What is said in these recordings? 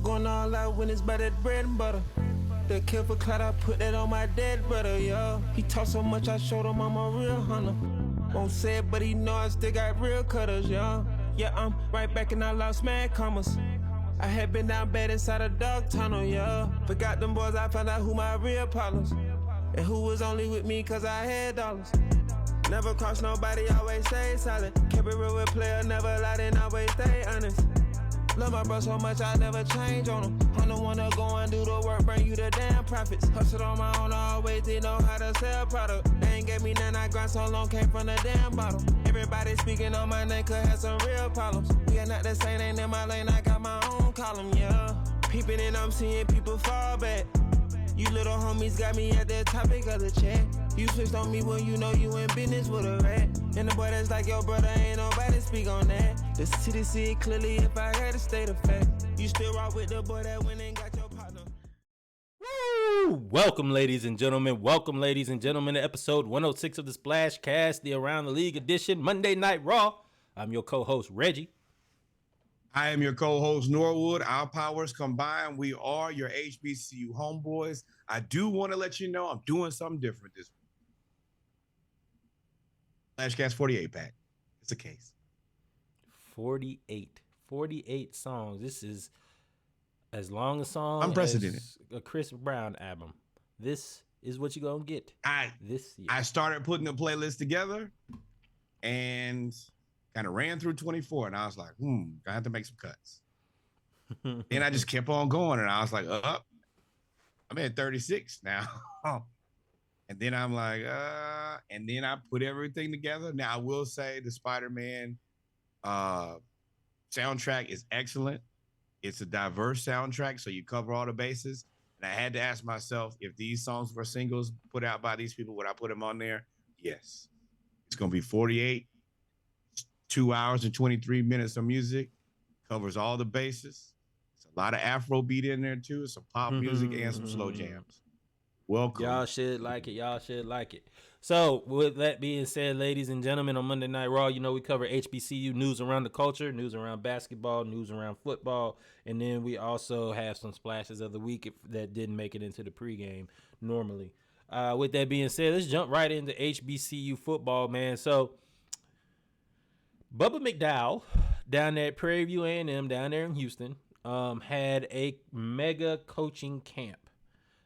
Going all out when it's by that bread and butter. The kill for clout, I put that on my dead brother, yeah. He talk so much, I showed him I'm a real hunter. Won't say it, but he know I still got real cutters, yeah. Yeah, I'm right back and I lost mad commas. I had been down bad inside a dog tunnel, yeah. Forgot them boys, I found out who my real problems. And who was only with me cause I had dollars. Never cross nobody, always stay silent. Kept it real with player, never lied and always stay honest. Love my bro so much, I never change on him. I'm the one to go and do the work, bring you the damn profits. Hustled on my own, I always did know how to sell product. They ain't gave me none, I grind so long, came from the damn bottle. Everybody speaking on my name could have some real problems. We are not the same, ain't in my lane, I got my own column, yeah. Peeping and I'm seeing people fall back. You little homies got me at the topic of the chat. You switched on me when you know you in business with a rat. And the boy that's like your brother, ain't nobody speak on that. The city see it clearly if I had to state of fact. You still rock with the boy that went and got your partner. Woo! Welcome, ladies and gentlemen. Welcome, ladies and gentlemen, to episode 106 of the Splash Cast, the Around the League edition, Monday Night Raw. I'm your co-host, Reggie. I am your co-host, Norwood. Our powers combined, we are your HBCU homeboys. I do want to let you know I'm doing something different this week. Flashcast 48 pack. It's a case. 48 songs. This is as long a song unprecedented as a Chris Brown album. This is what you're gonna get this year. I started putting the playlist together and kind of ran through 24, and I was like, I have to make some cuts. And I just kept on going, and I was like, I'm at 36 now. And then I'm like, and then I put everything together. Now, I will say the Spider-Man soundtrack is excellent. It's a diverse soundtrack, so you cover all the bases. And I had to ask myself, if these songs were singles put out by these people, would I put them on there? Yes. It's going to be 48, 2 hours and 23 minutes of music, covers all the bases. It's a lot of Afro beat in there, too. Some pop music and some slow jams. Welcome. Y'all should like it. So, with that being said, ladies and gentlemen, on Monday Night Raw, you know we cover HBCU news around the culture, news around basketball, news around football, and then we also have some splashes of the week that didn't make it into the pregame normally. With that being said, let's jump right into HBCU football, man. So, Bubba McDowell down there at Prairie View A&M down there in Houston had a mega coaching camp.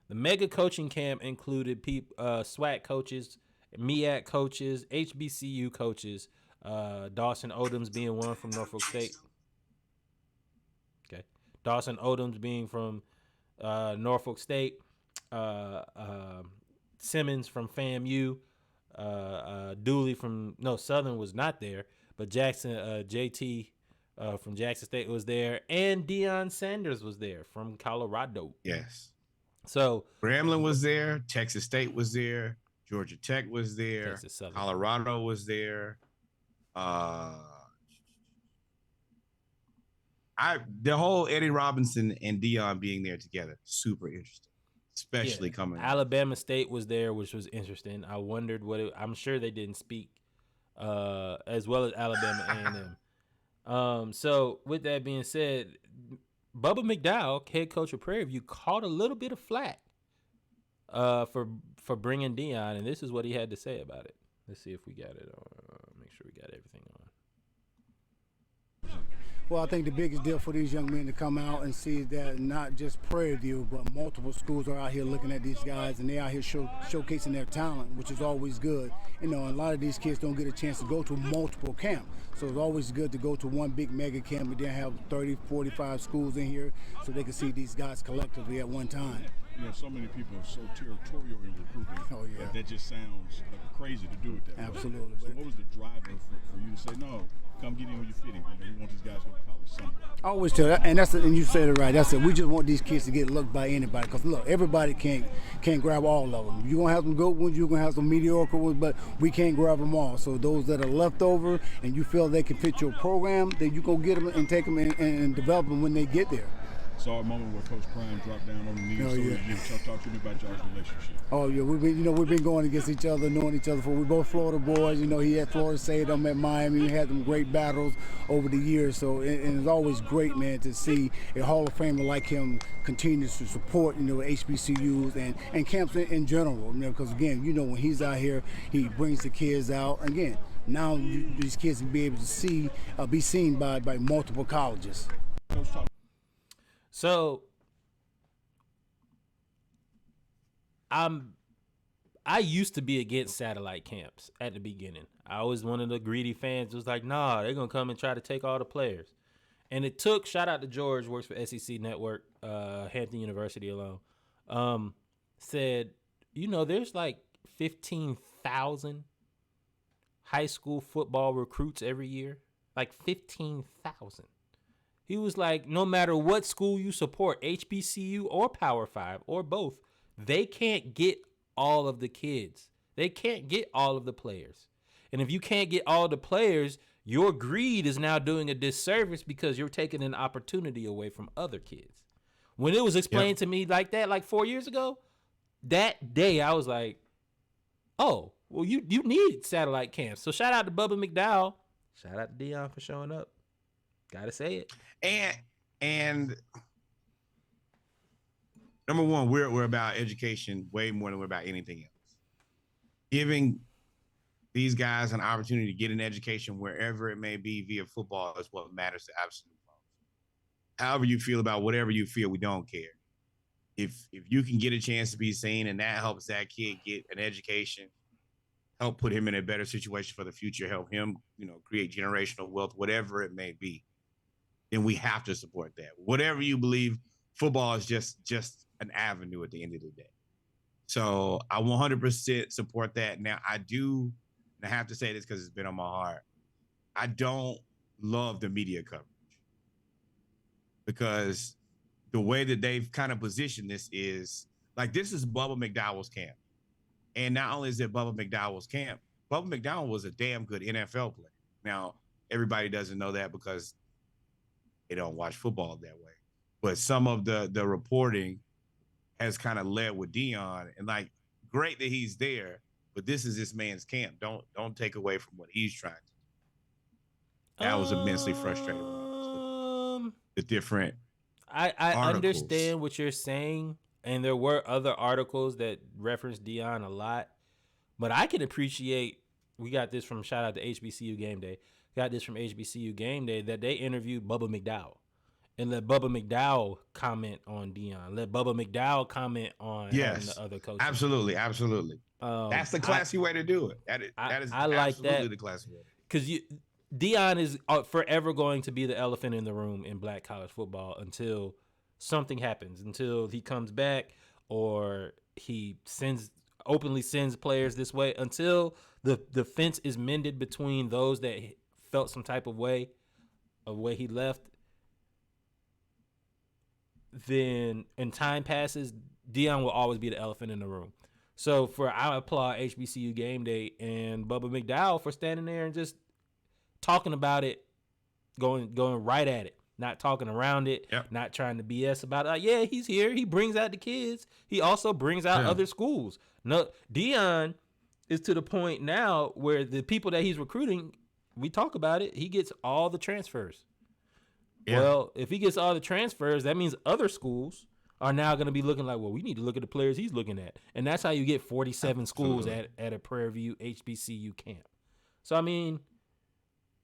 The mega coaching camp included SWAC coaches, MEAC coaches, HBCU coaches, Dawson Odoms being one from Norfolk State. Okay. Dawson Odoms being from Norfolk State, Simmons from FAMU, Dooley Southern was not there, but JT from Jackson State was there, and Deion Sanders was there from Colorado. Yes. So Grambling was there, Texas State was there, Georgia Tech was there, Colorado was there. The whole Eddie Robinson and Deion being there together, super interesting, especially coming. Alabama State was there, which was interesting. I wondered I'm sure they didn't speak as well as Alabama A&M. So with that being said, Bubba McDowell, head coach of Prairie View, caught a little bit of flack for bringing Deion, and this is what he had to say about it. Let's see if we got it on. Make sure we got everything on. Well, I think the biggest deal for these young men to come out and see that not just Prairie View, but multiple schools are out here looking at these guys, and they're out here showcasing their talent, which is always good. You know, a lot of these kids don't get a chance to go to multiple camps. So it's always good to go to one big mega camp and then have 30, 45 schools in here so they can see these guys collectively at one time. You know, so many people are so territorial in recruiting. Oh, yeah. That just sounds crazy to do it that way. Absolutely. So what was the driver for you to say, no, come get in where you're fitting? You know, we want these guys to go to college somewhere. I always tell that, and you said it right. That's it. We just want these kids to get looked by anybody. Because, look, everybody can't grab all of them. You're going to have some good ones, you're going to have some mediocre ones, but we can't grab them all. So those that are left over and you feel they can fit your program, then you go get them and take them and develop them when they get there. saw a moment where Coach Prime dropped down on the knees. Oh, So yeah. you talk to me about y'all's relationship. Oh yeah, we've been going against each other, knowing each other for. We both Florida boys. He at Florida State, I'm at Miami. We had some great battles over the years. So and it's always great, man, to see a Hall of Famer like him continues to support HBCUs and camps in general. Because again, when he's out here, he brings the kids out. Again, now these kids can be able to be seen by multiple colleges. So I used to be against satellite camps at the beginning. I was one of the greedy fans who was like, nah, they're going to come and try to take all the players. And it took, shout out to George, works for SEC Network, Hampton University alone, said, there's like 15,000 high school football recruits every year. Like 15,000. He was like, no matter what school you support, HBCU or Power 5 or both, they can't get all of the kids. They can't get all of the players. And if you can't get all the players, your greed is now doing a disservice because you're taking an opportunity away from other kids. When it was explained to me like that, like 4 years ago, that day I was like, oh, well, you need satellite camps. So shout out to Bubba McDowell. Shout out to Deion for showing up. Gotta say it. And number one, we're about education way more than we're about anything else. Giving these guys an opportunity to get an education wherever it may be via football is what matters to absolute most. However you feel about whatever you feel, we don't care. If you can get a chance to be seen and that helps that kid get an education, help put him in a better situation for the future, help him, create generational wealth, whatever it may be, then we have to support that. Whatever you believe, football is just an avenue at the end of the day. So I 100% support that. Now I have to say this because it's been on my heart. I don't love the media coverage because the way that they've kind of positioned this is like, this is Bubba McDowell's camp. And not only is it Bubba McDowell's camp, Bubba McDowell was a damn good NFL player. Now, everybody doesn't know that because they don't watch football that way. But some of the reporting has kind of led with Deion, and like, great that he's there, but this is this man's camp. Don't take away from what he's trying to do. That was immensely frustrating. The different I understand what you're saying, and there were other articles that referenced Deion a lot, but I can appreciate, we got this from, shout out to HBCU Game Day, got this from HBCU Game Day, that they interviewed Bubba McDowell and let Bubba McDowell comment on Deion. Let Bubba McDowell comment on the other coaches. Absolutely. That's the classy way to do it. That is I like absolutely that, the classy way. Because Deion is forever going to be the elephant in the room in black college football until something happens, until he comes back or he openly sends players this way, until the fence is mended between those that felt some type of way he left. Then, and time passes, Deion will always be the elephant in the room. So I applaud HBCU Game Day and Bubba McDowell for standing there and just talking about it, going right at it, not talking around it, not trying to BS about it. Like, yeah, he's here. He brings out the kids. He also brings out other schools. No, Deion is to the point now where the people that he's recruiting, we talk about it, he gets all the transfers. Yeah. Well, if he gets all the transfers, that means other schools are now going to be looking like, well, we need to look at the players he's looking at. And that's how you get 47 schools at a Prairie View HBCU camp. So, I mean,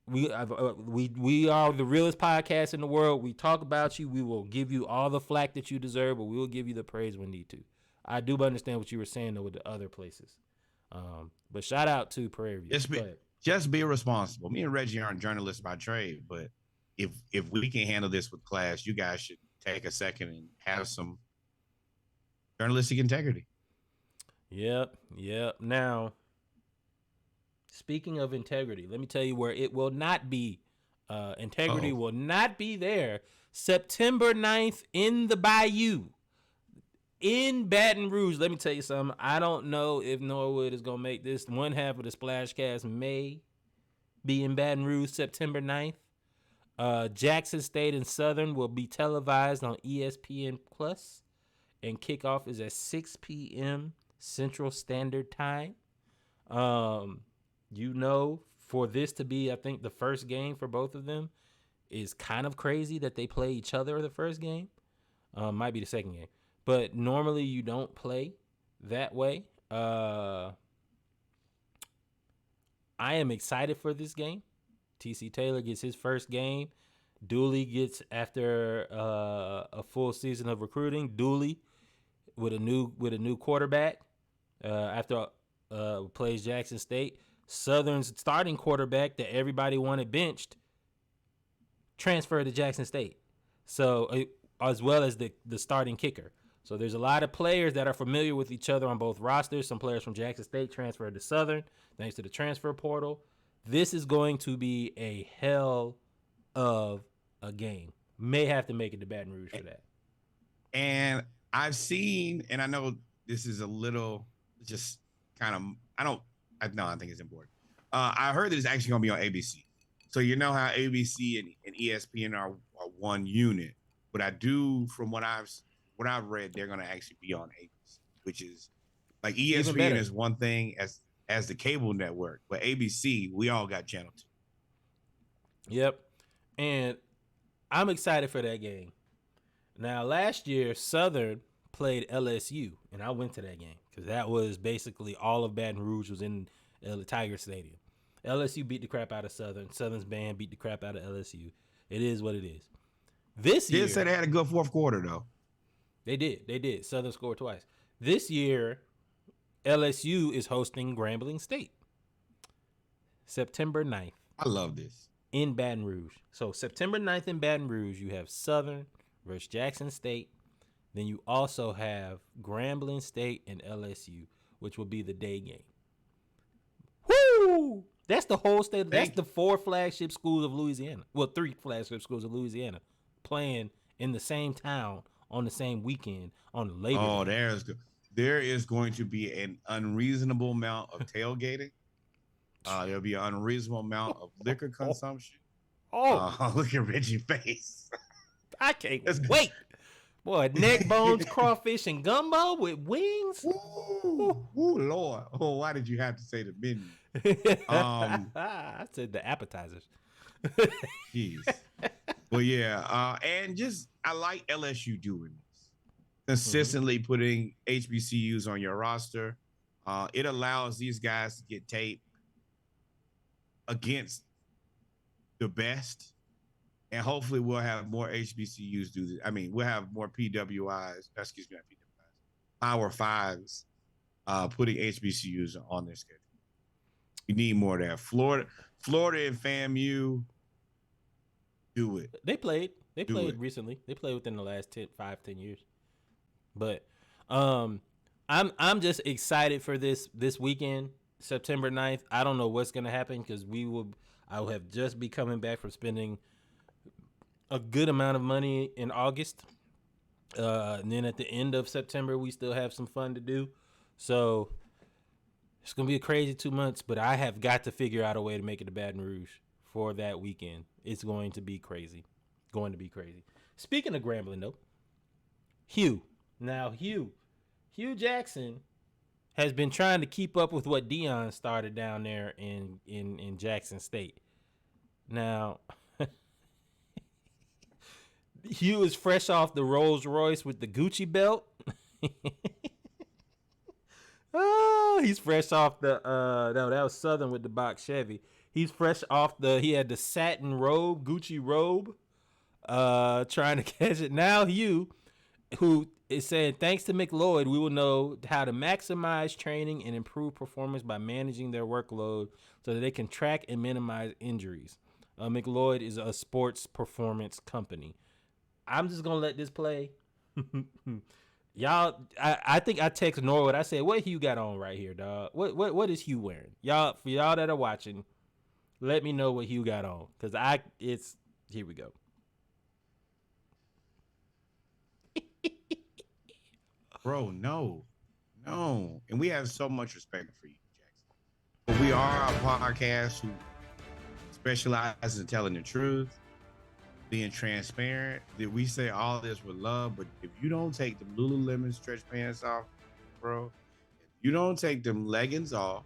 we are the realest podcast in the world. We talk about you. We will give you all the flack that you deserve, but we will give you the praise when need to. I do understand what you were saying, though, with the other places. But shout out to Prairie View. Just be responsible. Me and Reggie aren't journalists by trade, but if we can handle this with class, you guys should take a second and have some journalistic integrity. Yep. Now, speaking of integrity, let me tell you where it will not be. Integrity will not be there. September 9th in the Bayou. In Baton Rouge. Let me tell you something. I don't know if Norwood is going to make this. One half of the Splash Cast may be in Baton Rouge September 9th. Jackson State and Southern will be televised on ESPN Plus, and kickoff is at 6 p.m. Central Standard Time. For this to be, I think, the first game for both of them is kind of crazy that they play each other the first game. Might be the second game, but normally you don't play that way. I am excited for this game. TC Taylor gets his first game. Dooley gets, after a full season of recruiting, Dooley with a new quarterback after plays Jackson State. Southern's starting quarterback that everybody wanted benched transferred to Jackson State, so as well as the starting kicker. So there's a lot of players that are familiar with each other on both rosters. Some players from Jackson State transferred to Southern thanks to the transfer portal. This is going to be a hell of a game. May have to make it to Baton Rouge for that. And I've seen, and I know this is a little just kind of, I think it's important. I heard that it's actually going to be on ABC. So you know how ABC and ESPN are one unit. But I do, from what I've read, they're going to actually be on ABC, which is like ESPN is one thing as the cable network, but ABC, we all got channel 2. Yep. And I'm excited for that game. Now, last year, Southern played LSU, and I went to that game because that was basically all of Baton Rouge was in the Tiger Stadium. LSU beat the crap out of Southern. Southern's band beat the crap out of LSU. It is what it is. This year, they said they had a good fourth quarter, though. They did. Southern scored twice. This year, LSU is hosting Grambling State. September 9th. I love this. In Baton Rouge. So September 9th in Baton Rouge, you have Southern versus Jackson State. Then you also have Grambling State and LSU, which will be the day game. Woo! That's the whole state. That's the 4 flagship schools of Louisiana. Well, 3 flagship schools of Louisiana playing in the same town on the same weekend on Labor Day. There is going to be an unreasonable amount of tailgating. There'll be an unreasonable amount of liquor consumption. Look at Reggie's face. I can't wait. Boy, neck bones, crawfish, and gumbo with wings. Ooh, Lord. Oh, why did you have to say the menu? I said the appetizers. Jeez. Well, yeah. And just, I like LSU doing this. Consistently putting HBCUs on your roster. It allows these guys to get tape against the best. And hopefully we'll have more HBCUs do this. I mean, we'll have more PWIs, not PWIs, Power Fives, putting HBCUs on their schedule. You need more of that. Florida and FAMU, do it. They played recently. They played within the last 10 years. But I'm just excited for this weekend, September 9th. I don't know what's going to happen because I will have just be coming back from spending a good amount of money in August. And then at the end of September, we still have some fun to do. So it's going to be a crazy 2 months, but I have got to figure out a way to make it to Baton Rouge for that weekend. It's going to be crazy. Speaking of Grambling, though, Hugh Jackson has been trying to keep up with what Dion started down there in Jackson State. Now, Hugh is fresh off the Rolls Royce with the Gucci belt. He's fresh off the no, that was Southern with the box Chevy. He's fresh off he had the satin robe, Gucci robe, trying to catch it. Now Hugh, who is saying, thanks to McLeod, we will know how to maximize training and improve performance by managing their workload so that they can track and minimize injuries. McLeod is a sports performance company. I'm just going to let this play. Y'all, I think I text Norwood. I said, what Hugh got on right here, dog? What is Hugh wearing? Y'all, for y'all that are watching, let me know what Hugh got on. Because here we go. Bro, no. And we have so much respect for you, Jackson. But we are a podcast who specializes in telling the truth. being transparent. That we say all this with love, but if you don't take the Lululemon stretch pants off, bro, if you don't take them leggings off,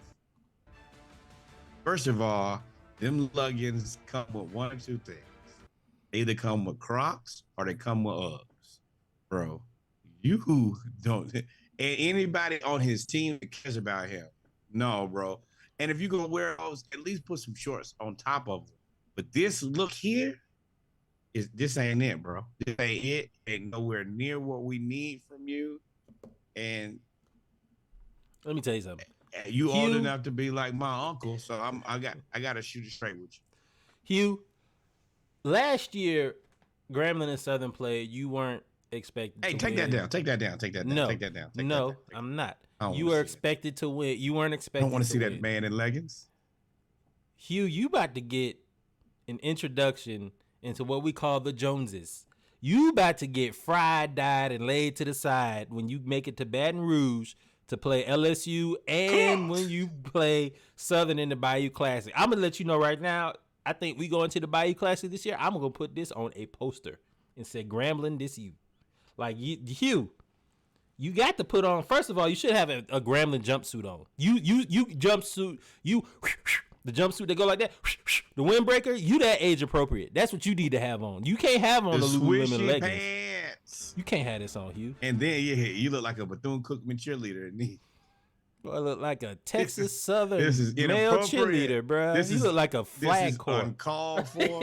first of all, them leggings come with one or two things. They either come with Crocs or they come with Uggs, bro. You don't. And anybody on his team that cares about him, no, bro. And if you're gonna wear those, at least put some shorts on top of them. But this look here is this ain't it, bro. This ain't it. Ain't nowhere near what we need from you. And Let me tell you something. you old enough to be like my uncle, so I got to shoot it straight with you. Hugh, last year, Grambling and Southern played. You weren't expected. Hey, to take win. that down. Take that down. Take that down. No, take that down. Take no, that down. Take I'm not. I don't You wanna were see expected to win. You weren't I expected. don't want to see win. that man in leggings. Hugh, you about to get an introduction into what we call the Joneses. You about to get fried, dyed, and laid to the side when you make it to Baton Rouge to play LSU and when you play Southern in the Bayou Classic. I'm gonna let you know right now. I think we go into the Bayou Classic this year. I'm gonna put this on a poster and say, "Grambling, this you." Like Hugh, you got to put on. First of all, you should have a Grambling jumpsuit on. You jumpsuit. The jumpsuit that go like that, the windbreaker, you that age appropriate. That's what you need to have on. You can't have on the Lululemon leggings. Pants. You can't have this on, Hugh. And then you look like a Bethune-Cookman cheerleader. Boy, I look like a Texas Southern this is male cheerleader, bro. You look like a flag This is court. uncalled for.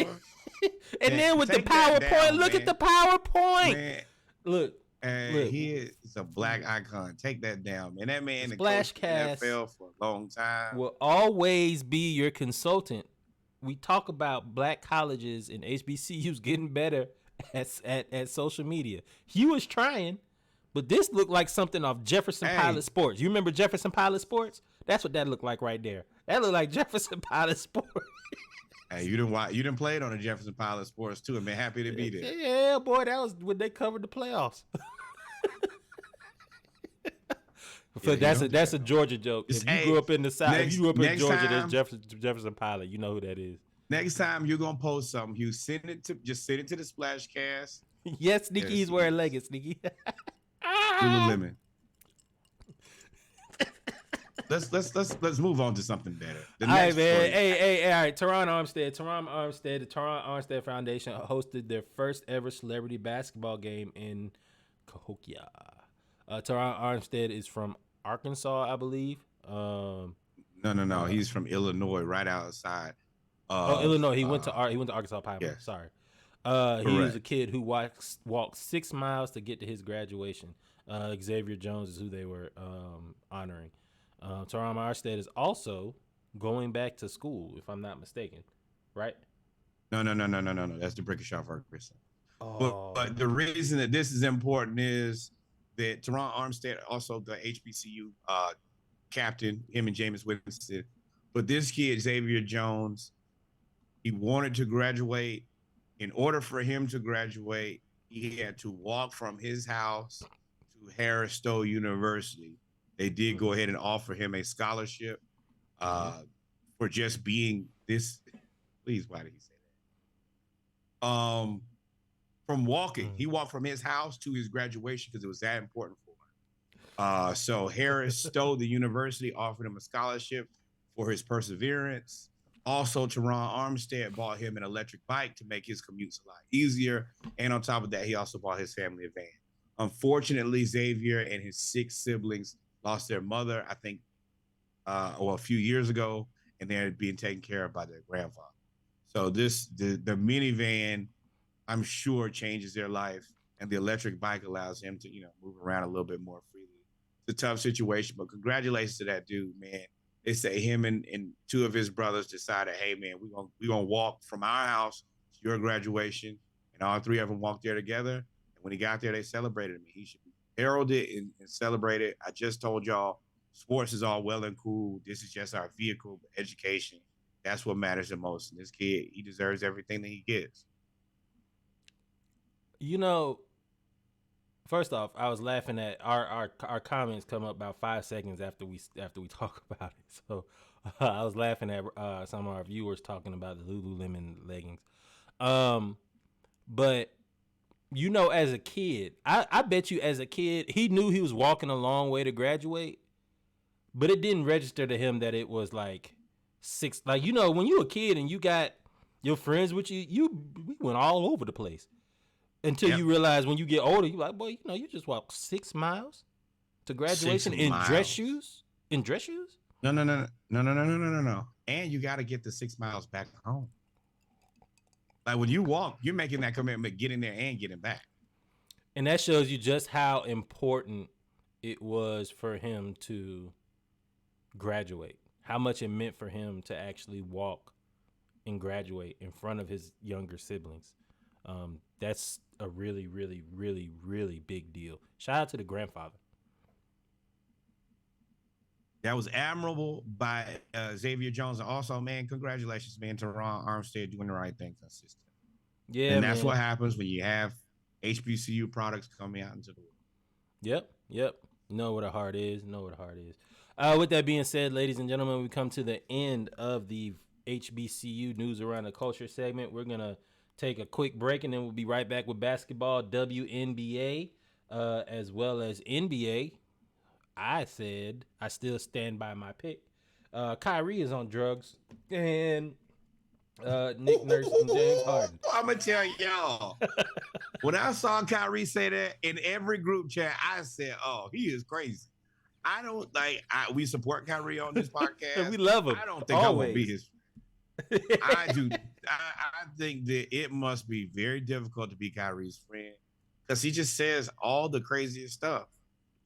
And then with the take that PowerPoint, down, look man. at the PowerPoint. Man, Look, look. he is a black icon. Take that down, man. That man Splash coached in the Cast NFL for a long time. Will always be your consultant. We talk about black colleges and HBCUs getting better at social media. He was trying, but this looked like something off Jefferson Pilot Sports. You remember Jefferson Pilot Sports? That's what that looked like right there. That looked like Jefferson Pilot Sports. Hey, you didn't play it on the Jefferson Pilot Sports too, and man, happy to be there. Yeah, boy, that was when they covered the playoffs. So that's a Georgia joke. If you grew up in the South, if you grew up in Georgia, there's Jefferson Pilot. You know who that is. Next time you're gonna post something, you send it to the Splash Cast. Yes, Sneaky, he's wearing leggings, Sneaky. Lululemon. Let's move on to something better. All right, man. Hey, all right. Terron Armstead. The Terron Armstead Foundation hosted their first ever celebrity basketball game in Cahokia. Terron Armstead is from Arkansas, I believe. No. He's from Illinois, right outside. Illinois. He went to Arkansas Piper. Yes. Sorry. He was a kid who walked 6 miles to get to his graduation. Xavier Jones is who they were honoring. Terron Armstead is also going back to school, if I'm not mistaken, right? No. That's the Brickishaw Ferguson. Oh. But the reason that this is important is that Terron Armstead, also the HBCU captain, him and Jameis Winston. But this kid, Xavier Jones, he wanted to graduate. In order for him to graduate, he had to walk from his house to Harris Stowe University. They did go ahead and offer him a scholarship for just being this. Please, why did he say that? From walking, he walked from his house to his graduation because it was that important for him. So Harris Stowe, the university, offered him a scholarship for his perseverance. Also, Terron Armstead bought him an electric bike to make his commutes a lot easier. And on top of that, he also bought his family a van. Unfortunately, Xavier and his 6 siblings lost their mother, I think, a few years ago, and they're being taken care of by their grandfather. So the minivan, I'm sure, changes their life, and the electric bike allows him to, move around a little bit more freely. It's a tough situation, but congratulations to that dude, man. They say him and 2 of his brothers decided, hey, man, we're gonna walk from our house to your graduation, and all 3 of them walked there together. And when he got there, they celebrated him. He should be heralded and celebrated. I just told y'all, sports is all well and cool. This is just our vehicle, but education, that's what matters the most. And this kid, he deserves everything that he gets. First off, I was laughing at our comments come up about 5 seconds after we talk about it. So I was laughing at some of our viewers talking about the Lululemon leggings. But you know, as a kid, I bet you as a kid, he knew he was walking a long way to graduate, but it didn't register to him that it was like like, you know, when you a kid and you got your friends with you, we went all over the place until you realize when you get older, you like, boy, you know, you just walked 6 miles to graduation 6 in dress miles. shoes. In dress shoes? No. And you got to get the 6 miles back home. Like when you walk, you're making that commitment, getting there and getting back. And that shows you just how important it was for him to graduate. How much it meant for him to actually walk and graduate in front of his younger siblings. That's a really, really, really, really big deal. Shout out to the grandfather. That was admirable by Xavier Jones. And also, man, congratulations, man, Terron Armstead doing the right thing consistent. Yeah, and that's man. what happens when you have HBCU products coming out into the world. Yep. Know what a heart is. With that being said, ladies and gentlemen, we come to the end of the HBCU News Around the Culture segment. We're going to take a quick break, and then we'll be right back with basketball, WNBA, as well as NBA. I said I still stand by my pick. Kyrie is on drugs, and Nick Nurse and James Harden. I'm going to tell y'all, when I saw Kyrie say that in every group chat, I said, oh, he is crazy. I don't we support Kyrie on this podcast. We love him. I don't think always. I will be his. I do. I think that it must be very difficult to be Kyrie's friend because he just says all the craziest stuff.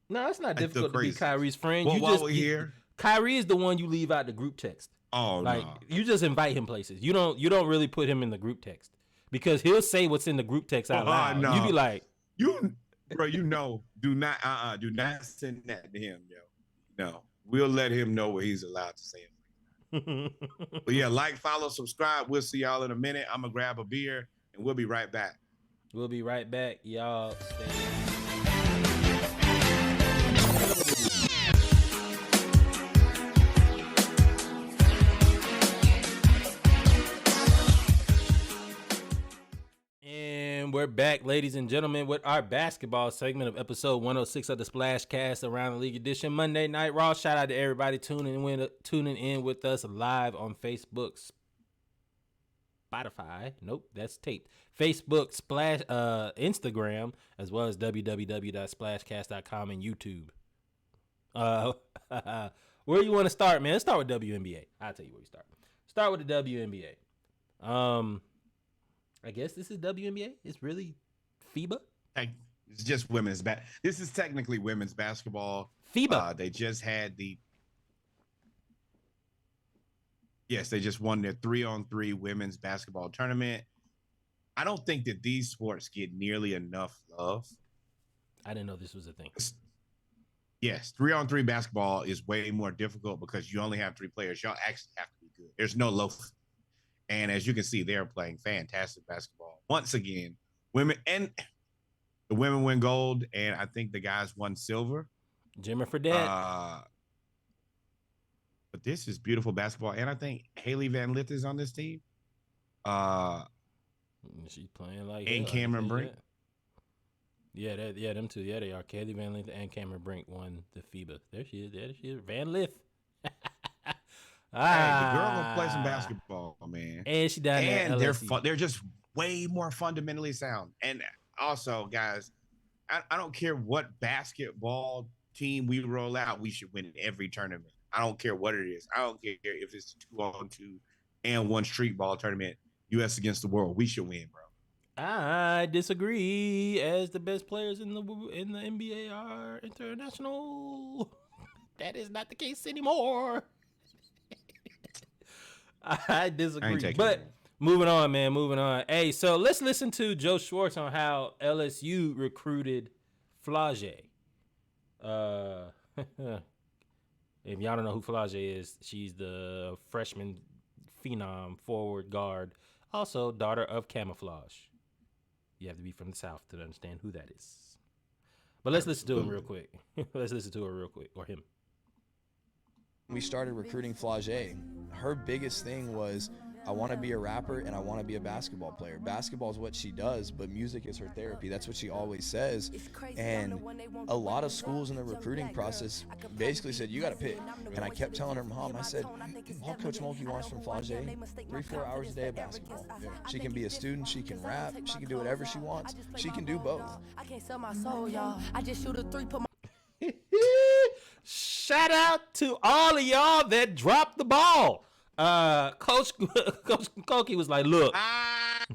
No, it's not difficult to be Kyrie's friend. Well, while we're here, Kyrie is the one you leave out the group text. Oh, like no. You just invite him places. You don't really put him in the group text because he'll say what's in the group text out loud. No. You be like, bro, do not send that to him, yo. No, we'll let him know what he's allowed to say. But yeah, follow, subscribe. We'll see y'all in a minute. I'm gonna grab a beer and we'll be right back. Y'all stay. And we're back, ladies and gentlemen, with our basketball segment of episode 106 of the Splash Cast Around the League edition, Monday Night Raw. Shout out to everybody tuning in with us live on Facebook, Spotify. Nope, that's taped. Facebook, Instagram, as well as www.splashcast.com and YouTube. Where you want to start, man? Let's start with WNBA. I'll tell you where we start. Start with the WNBA. I guess this is WNBA. It's really FIBA. It's just women's This is technically women's basketball. FIBA. They just had they just won their 3-on-3 women's basketball tournament. I don't think that these sports get nearly enough love. I didn't know this was a thing. Yes, 3-on-3 basketball is way more difficult because you only have 3 players. Y'all actually have to be good. There's no loaf. And as you can see, they're playing fantastic basketball. Once again, the women win gold, and I think the guys won silver. Jimmer Fredette. But this is beautiful basketball, and I think Haley Van Lith is on this team. She's playing like and Cameron Brink. Yeah, them two. Yeah, they are. Haley Van Lith and Cameron Brink won the FIBA. There she is. Van Lith. Hey, the girl gonna play some basketball, man. And she down there. And they're just way more fundamentally sound. And also, guys, I don't care what basketball team we roll out, we should win every tournament. I don't care what it is. I don't care if it's 2-on-2 and 1 street ball tournament, U.S. against the world. We should win, bro. I disagree. As the best players in the NBA are international, that is not the case anymore. I disagree. But moving on, man. Hey, so let's listen to Joe Schwartz on how LSU recruited Flaujae. If y'all don't know who Flaujae is, she's the freshman phenom forward guard, also daughter of Camouflage. You have to be from the South to understand who that is. But let's listen to him real quick. Or him. We started recruiting Flaujae. Her biggest thing was I want to be a rapper and I want to be a basketball player. Basketball is what she does, but music is her therapy. That's what she always says. And a lot of schools in the recruiting process basically said, you got to pick. And I kept telling her mom, I said, all Coach Mulkey wants from Flaujae, 3-4 hours a day of basketball. She can be a student, she can rap, she can do whatever she wants. She can do both. I can't sell my soul, y'all. I just shoot a 3, put my Shout out to all of y'all that dropped the ball. Coach Koki was like, look.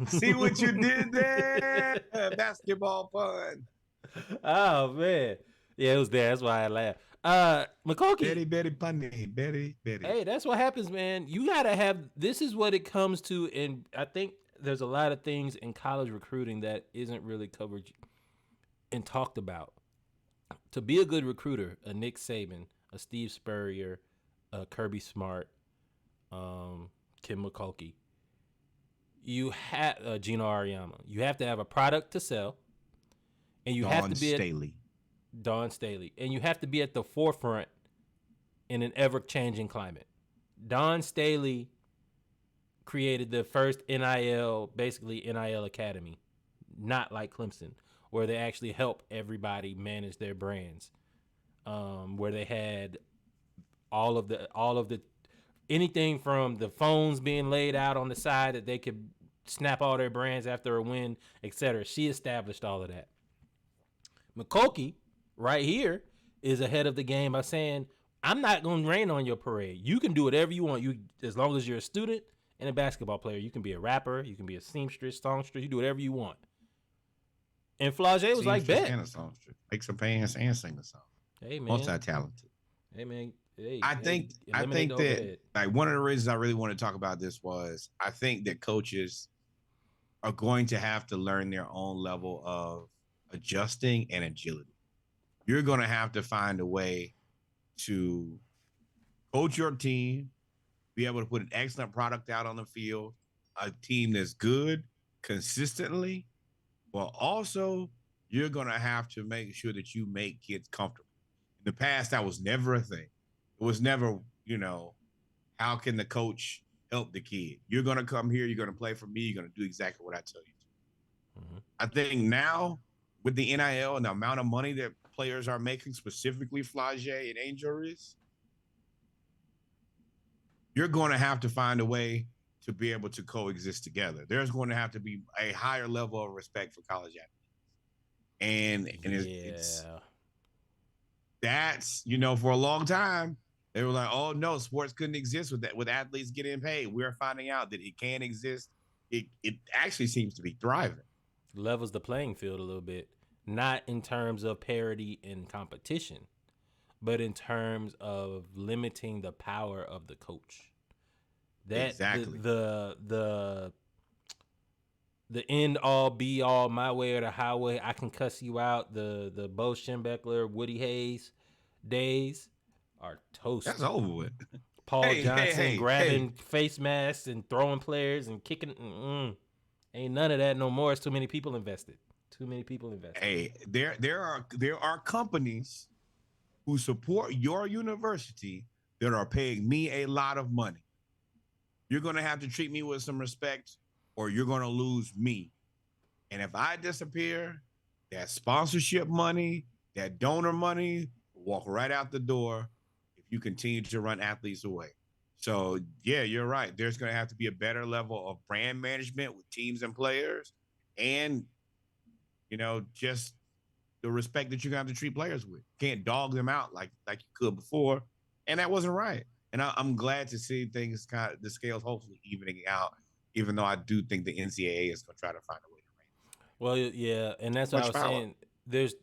See what you did there? Basketball fun. Oh, man. Yeah, it was there. That's why I laughed. McConkey. Betty. Hey, that's what happens, man. You got to have, this is what it comes to. And I think there's a lot of things in college recruiting that isn't really covered and talked about. To be a good recruiter, a Nick Saban, a Steve Spurrier, a Kirby Smart, Kim McCulkey, you have Gino Auriemma. You have to have a product to sell, and you have to be Dawn Staley, and you have to be at the forefront in an ever-changing climate. Dawn Staley created the first basically NIL academy, not like Clemson, where they actually help everybody manage their brands, where they had all of the anything from the phones being laid out on the side that they could snap all their brands after a win, etc. She established all of that. McCulkey, right here, is ahead of the game by saying, I'm not going to rain on your parade. You can do whatever you want. As long as you're a student and a basketball player, you can be a rapper, you can be a seamstress, songstress, you do whatever you want. And Flaujae was like, bet. And a songstress. Make some pants and sing a song. Hey, man. Multi-talented. Hey, man. Hey, I think that like one of the reasons I really want to talk about this was I think that coaches are going to have to learn their own level of adjusting and agility. You're going to have to find a way to coach your team, be able to put an excellent product out on the field, a team that's good consistently, but also you're going to have to make sure that you make kids comfortable. In the past, that was never a thing. It was never, how can the coach help the kid? You're going to come here, you're going to play for me, you're going to do exactly what I tell you to. Mm-hmm. I think now with the NIL and the amount of money that players are making, specifically Flaujae and Angel Reese, you're going to have to find a way to be able to coexist together. There's going to have to be a higher level of respect for college athletes. And it's that's, for a long time, they were like, oh no, sports couldn't exist with athletes getting paid. We're finding out that it can exist. It actually seems to be thriving. Levels the playing field a little bit, not in terms of parity and competition, but in terms of limiting the power of the coach. That exactly. The end all be all, my way or the highway, I can cuss you out, the Bo Schembechler, Woody Hayes days are toast. That's over with. Paul Johnson grabbing face masks and throwing players and kicking. Ain't none of that no more. It's too many people invested. Hey, there are companies who support your university that are paying me a lot of money. You're going to have to treat me with some respect or you're going to lose me. And if I disappear, that sponsorship money, that donor money, walk right out the door if you continue to run athletes away. So, yeah, you're right. There's going to have to be a better level of brand management with teams and players and, just the respect that you're going to have to treat players with. Can't dog them out like you could before. And that wasn't right. And I'm glad to see things the scales hopefully evening out, even though I do think the NCAA is going to try to find a way to rein. Well, yeah, and that's what I was saying. There's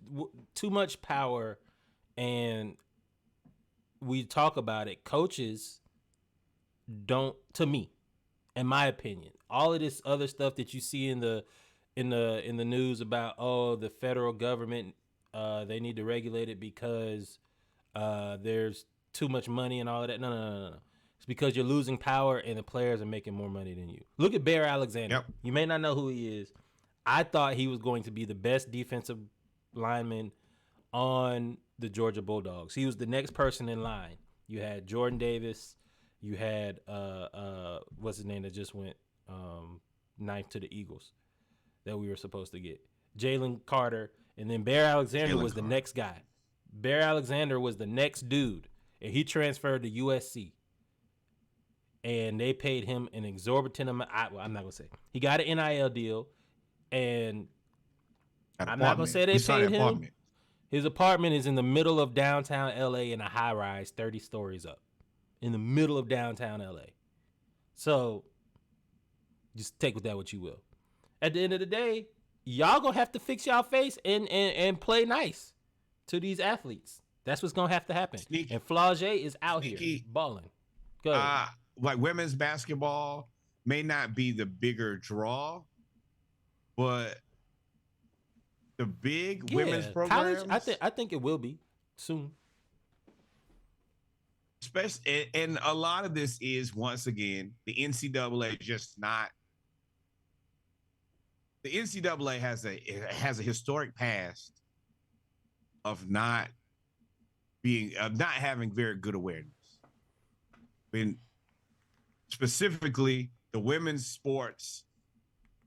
too much power, and we talk about it. Coaches don't, to me, in my opinion, all of this other stuff that you see in the news about, the federal government, they need to regulate it because there's too much money and all of that. No. It's because you're losing power and the players are making more money than you. Look at Bear Alexander. Yep. You may not know who he is. I thought he was going to be the best defensive lineman on the Georgia Bulldogs. He was the next person in line. You had Jordan Davis You had what's his name that just went ninth to the Eagles that we were supposed to get. Jalen Carter, and then Bear Alexander was the next guy. Bear Alexander was the next dude, and he transferred to USC. And they paid him an exorbitant amount. I'm not gonna say he got an NIL deal, and I'm not gonna say they paid him. His apartment is in the middle of downtown LA in a high rise, 30 stories up, in the middle of downtown LA. So just take with that what you will. At the end of the day, y'all gonna have to fix y'all face and play nice to these athletes. That's what's gonna have to happen. And Flaujae is out here balling. Go ahead. Like women's basketball may not be the bigger draw, but the big women's programs, college, I think it will be soon. Especially, and a lot of this is, once again, the NCAA just not. The NCAA has a historic past of not having very good awareness. When specifically the women's sports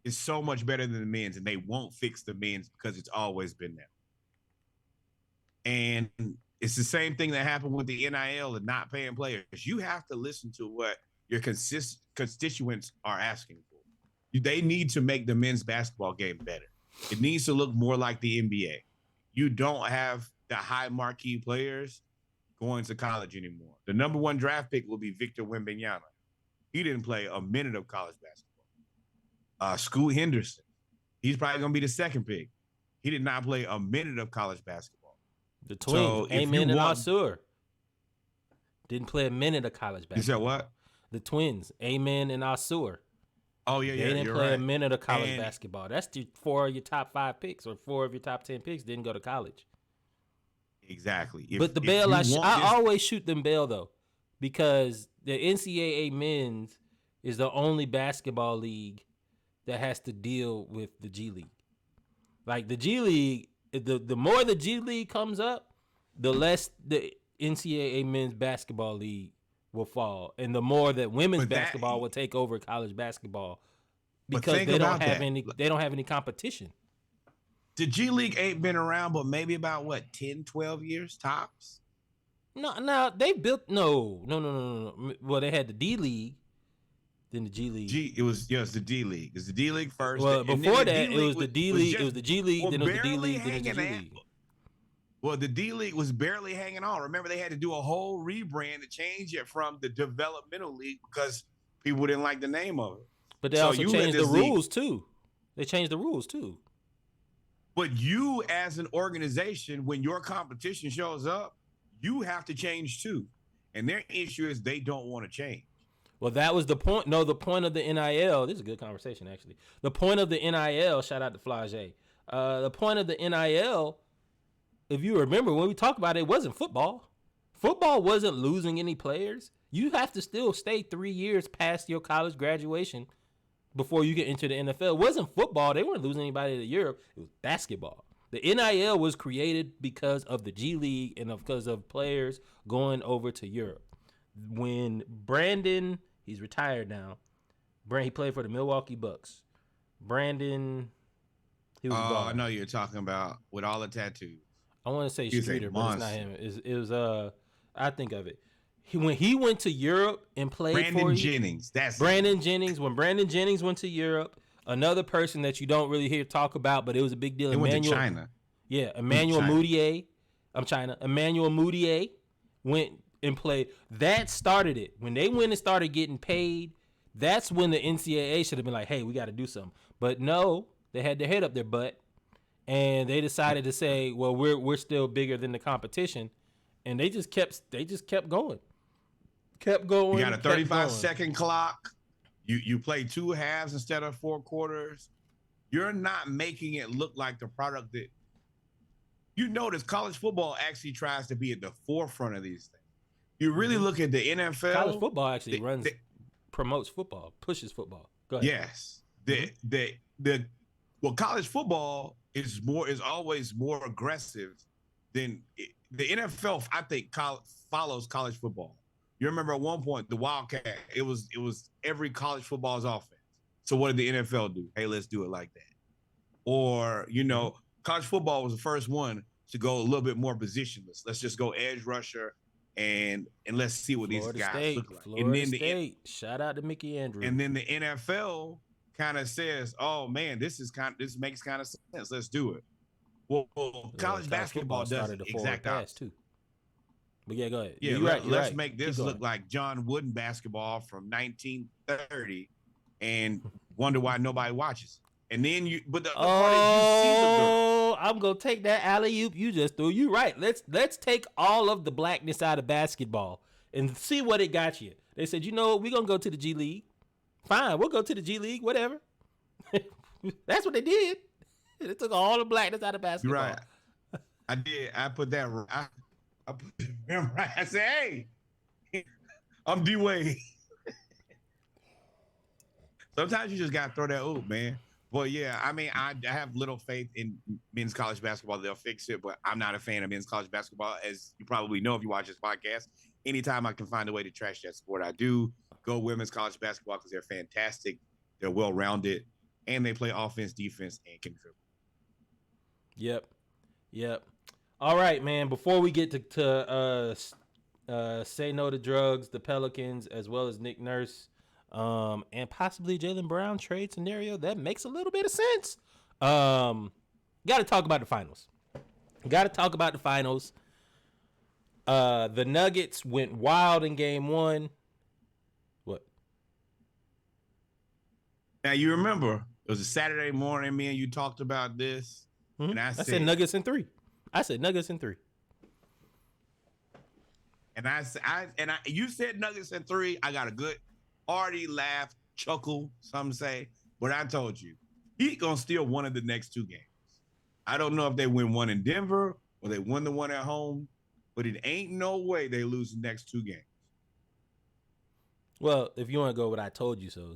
is so much better than the men's, and they won't fix the men's because it's always been there. And it's the same thing that happened with the NIL and not paying players. You have to listen to what your constituents are asking for. They need to make the men's basketball game better. It needs to look more like the NBA. You don't have the high marquee players going to college anymore. The number 1 draft pick will be Victor Wembanyama. He didn't play a minute of college basketball. Scoot Henderson, he's probably going to be the 2nd pick. He did not play a minute of college basketball. The twins, Amen and Asur, didn't play a minute of college basketball. You said what? The twins, Amen and Asur. Oh, yeah, they didn't play a minute of college basketball. That's 4 of your top 5 picks, or 4 of your top 10 picks didn't go to college. Exactly. But the bail, I always shoot them bail, though, because the NCAA men's is the only basketball league that has to deal with the G League. Like the G League, the more the G League comes up, the less the NCAA men's basketball league will fall, and the more that women's basketball will take over college basketball because they don't have any competition. The G League ain't been around, but maybe about 10, 12 years tops. No, they built no. Well, they had the D League, then the G League. It was the D League. It was the D League first. Well, before that, it was the D League. It was the G League. Then it was the D League. Then it was the G League. Well, the D League was barely hanging on. Remember, they had to do a whole rebrand to change it from the developmental league because people didn't like the name of it. But they also changed the rules too. They changed the rules too. But you, as an organization, when your competition shows up, you have to change too. And their issue is they don't want to change. Well, that was the point. No, the point of the NIL. This is a good conversation, actually. The point of the NIL. Shout out to Flaujae. The point of the NIL. If you remember, when we talked about it, it wasn't football. Football wasn't losing any players. You have to still stay 3 years past your college graduation before you can enter the NFL. It wasn't football. They weren't losing anybody to Europe. It was basketball. The NIL was created because of the G League and because of players going over to Europe. When Brandon, he's retired now. He played for the Milwaukee Bucks. Brandon, he was gone. I know you're talking about with all the tattoos. I want to say Streeter, but it's not him. It was I think of it. When he went to Europe and played Brandon Jennings. That's Brandon Jennings. When Brandon Jennings went to Europe, another person that you don't really hear talk about, but it was a big deal. He went to China. Yeah, Emmanuel Mudiay. Emmanuel Mudiay went and played. That started it. When they went and started getting paid, that's when the NCAA should have been like, hey, we got to do something. But no, they had their head up their butt. And they decided to say, well, we're still bigger than the competition, and they just kept going. Kept going. You got a 35-second clock. You play 2 halves instead of 4 quarters. You're not making it look like the product that you notice. College football actually tries to be at the forefront of these things. You really look at the NFL. College football actually promotes football, pushes football. Go ahead. Yes. College football is always more aggressive than the NFL. I think follows college football. You remember at one point the Wildcat, it was every college football's offense. So what did the NFL do? Hey, let's do it like that. Or, college football was the first one to go a little bit more positionless. Let's just go edge rusher and let's see what Florida these guys State, look like. Florida And then State. Shout out to Mickey Andrews. And then the NFL kind of says, "Oh man, this makes kind of sense. Let's do it." Well, college basketball does the exact opposite too. But yeah, go ahead. Yeah, let's make this look like John Wooden basketball from 1930, and wonder why nobody watches. And then but the part is you see the girl. I'm gonna take that alley-oop you just threw. You right. Let's take all of the blackness out of basketball and see what it got you. They said, you know what, we're gonna go to the G League. Fine, we'll go to the G League, whatever. That's what they did. They took all the blackness out of basketball. You're right. I did. I put that. I put them right. I said, "Hey, I'm D-Wade." Sometimes you just gotta throw that oop, man. But yeah, I mean, I have little faith in men's college basketball. They'll fix it, but I'm not a fan of men's college basketball, as you probably know if you watch this podcast. Anytime I can find a way to trash that sport, I do. Go women's college basketball because they're fantastic, they're well-rounded, and they play offense, defense, and can dribble. Yep. All right, man. Before we get to say no to drugs, the Pelicans, as well as Nick Nurse, and possibly Jaylen Brown trade scenario, that makes a little bit of sense. Got to talk about the finals. The Nuggets went wild in game one. What? Now, you remember, it was a Saturday morning, me and you talked about this. Mm-hmm. And I said Nuggets in 3. And you said Nuggets in 3. I got a good hearty laugh, chuckle, some say. But I told you, Heat gonna steal one of the next 2 games. I don't know if they win one in Denver or they win the one at home, but it ain't no way they lose the next 2 games. Well, if you want to go what I told you so,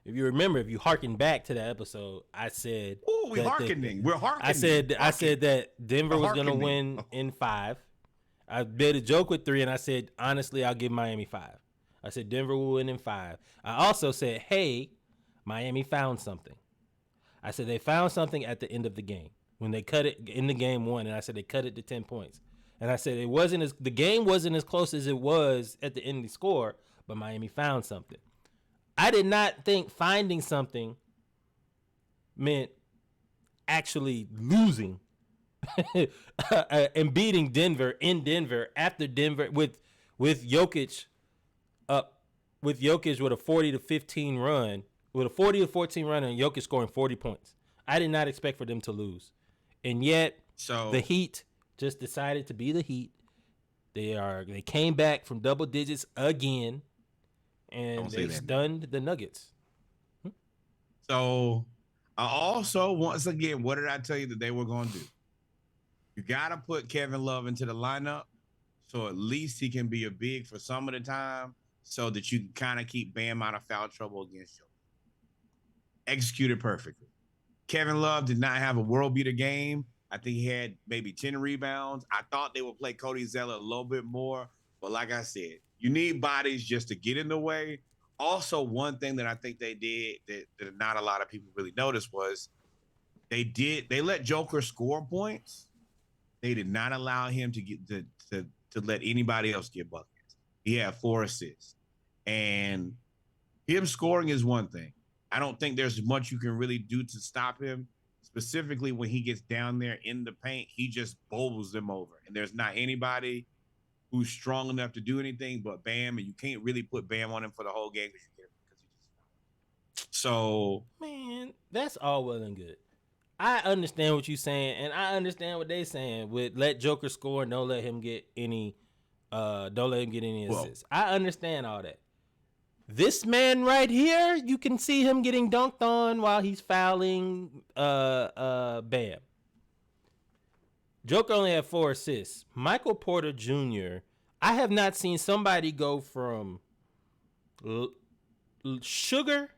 if you remember, if you harken back to that episode, I said, we're hearkening. I said that Denver was going to win in 5. I made a joke with 3, and I said, honestly, I'll give Miami 5. I said Denver will win in 5. I also said, hey, Miami found something. I said they found something at the end of the game when they cut it in the game 1, and I said they cut it to 10 points. And I said the game wasn't as close as it was at the end of the score, but Miami found something. I did not think finding something meant actually losing and beating Denver in Denver after Denver with Jokic up with a 40 to 15 run, with a 40 to 14 run, and Jokic scoring 40 points. I did not expect for them to lose, and yet the Heat just decided to be the Heat. They came back from double digits again. And they stunned the Nuggets. So, I also, once again, what did I tell you that they were going to do? You got to put Kevin Love into the lineup so at least he can be a big for some of the time so that you can kind of keep Bam out of foul trouble against you. Executed perfectly. Kevin Love did not have a world beater game. I think he had maybe 10 rebounds. I thought they would play Cody Zeller a little bit more, but like I said, you need bodies just to get in the way. Also, one thing that I think they did that not a lot of people really noticed was they let Joker score points. They did not allow him to get to let anybody else get buckets. He had 4 assists. And him scoring is one thing. I don't think there's much you can really do to stop him. Specifically when he gets down there in the paint, he just bowls them over. And there's not anybody who's strong enough to do anything but Bam, and you can't really put Bam on him for the whole game because he just. So, man, that's all well and good. I understand what you're saying, and I understand what they're saying with let Joker score, don't let him get any assists. I understand all that. This man right here, you can see him getting dunked on while he's fouling Bam. Joker only had 4 assists. Michael Porter Jr., I have not seen somebody go from sugar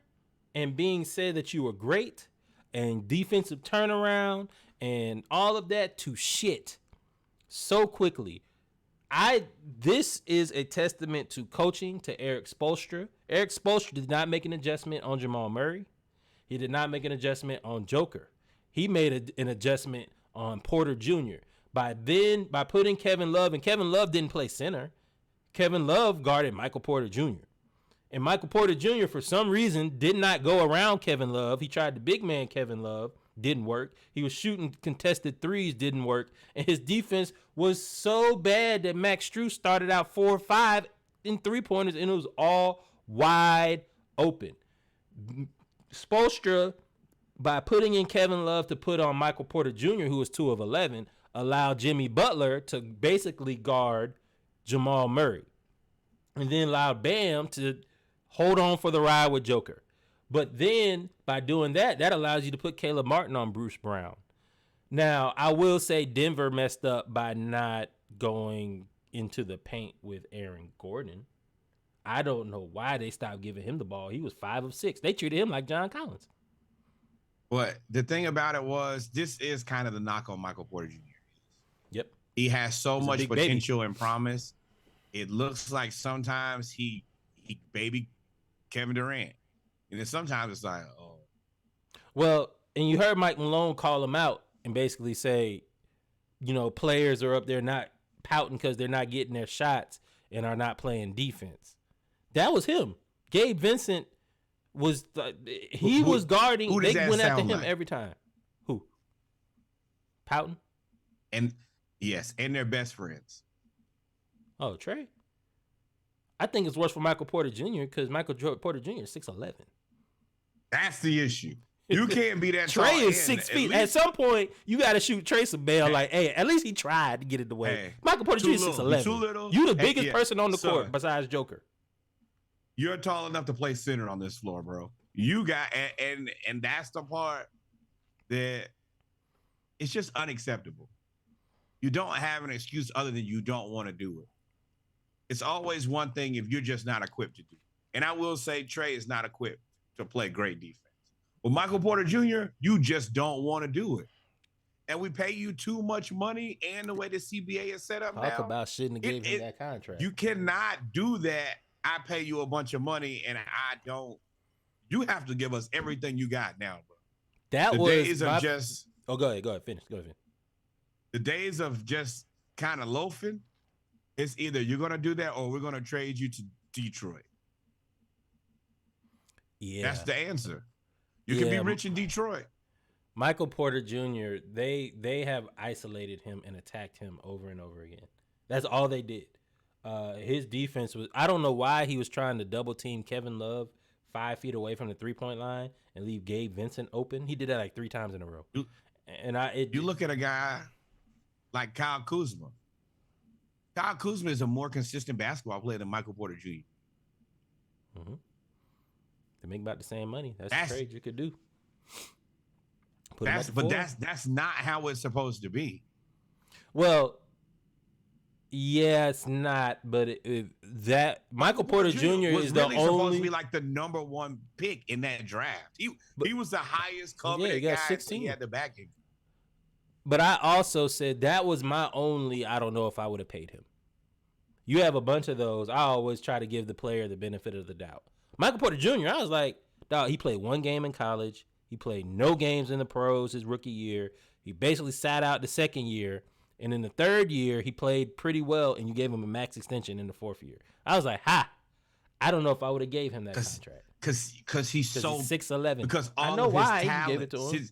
and being said that you were great and defensive turnaround and all of that to shit so quickly. This is a testament to coaching, to Eric Spoelstra. Eric Spoelstra did not make an adjustment on Jamal Murray. He did not make an adjustment on Joker. He made an adjustment on Porter Jr. By putting Kevin Love, and Kevin Love didn't play center. Kevin Love guarded Michael Porter Jr. And Michael Porter Jr., for some reason, did not go around Kevin Love. He tried the big man Kevin Love. Didn't work. He was shooting contested threes. Didn't work. And his defense was so bad that Max Strus started out 4 or 5 in 3-pointers, and it was all wide open. Spoelstra, by putting in Kevin Love to put on Michael Porter Jr., who was 2 of 11, allowed Jimmy Butler to basically guard Jamal Murray. And then allowed Bam to hold on for the ride with Joker. But then by doing that, that allows you to put Caleb Martin on Bruce Brown. Now, I will say Denver messed up by not going into the paint with Aaron Gordon. I don't know why they stopped giving him the ball. He was 5 of 6. They treated him like John Collins. But the thing about it was, this is kind of the knock on Michael Porter Jr. Yep. He has so He's much potential and promise. It looks like sometimes he baby Kevin Durant. And then sometimes it's like, oh. Well, and you heard Mike Malone call him out and basically say, players are up there not pouting because they're not getting their shots and are not playing defense. That was him. Gabe Vincent was was guarding. Who does they that went after sound him like? every time. Who? Pouting? And yes, and they're best friends. Oh, Trey. I think it's worse for Michael Porter Jr. because Michael Porter Jr. is 6'11". That's the issue. You can't be that Trey tall. is 6 feet. At some point, you got to shoot Trey some bail. Like, hey, at least he tried to get it the way. Hey, Michael Porter Jr. is 6'11". Too little. You the Hey, biggest yeah, person on the son. court besides Joker. You're tall enough to play center on this floor, bro. You got and that's the part that it's just unacceptable. You don't have an excuse other than you don't want to do it. It's always one thing if you're just not equipped to do it. And I will say Trey is not equipped to play great defense. With Michael Porter Jr., you just don't want to do it. And we pay you too much money, and the way the CBA is set up now. Talk about shouldn't have given him that contract. You cannot do that. I pay you a bunch of money, and I don't. You have to give us everything you got now, bro. That the was days of just. Oh, go ahead. Finish. Go ahead. The days of just kind of loafing. It's either you're gonna do that or we're gonna trade you to Detroit. Yeah, that's the answer. You can be rich in Detroit. Michael Porter Jr. They have isolated him and attacked him over and over again. That's all they did. His defense was. I don't know why he was trying to double team Kevin Love 5 feet away from the 3-point line and leave Gabe Vincent open. He did that like 3 times in a row. You look at a guy like Kyle Kuzma. Kyle Kuzma is a more consistent basketball player than Michael Porter Jr. Mm-hmm. They make about the same money. That's a trade you could do. That's not how it's supposed to be. Well, yeah, it's not. But that Michael Porter Jr. is the only supposed to be like the number 1 pick in that draft. He was the highest coveted guy. 16. He had the backing. But I also said that was my only. I don't know if I would have paid him. You have a bunch of those. I always try to give the player the benefit of the doubt. Michael Porter Jr., I was like, dog, he played 1 game in college. He played no games in the pros his rookie year. He basically sat out the second year. And in the third year, he played pretty well, and you gave him a max extension in the 4th year. I was like, I don't know if I would have gave him that contract. Because he's so 6'11". Because I know why he gave it to him.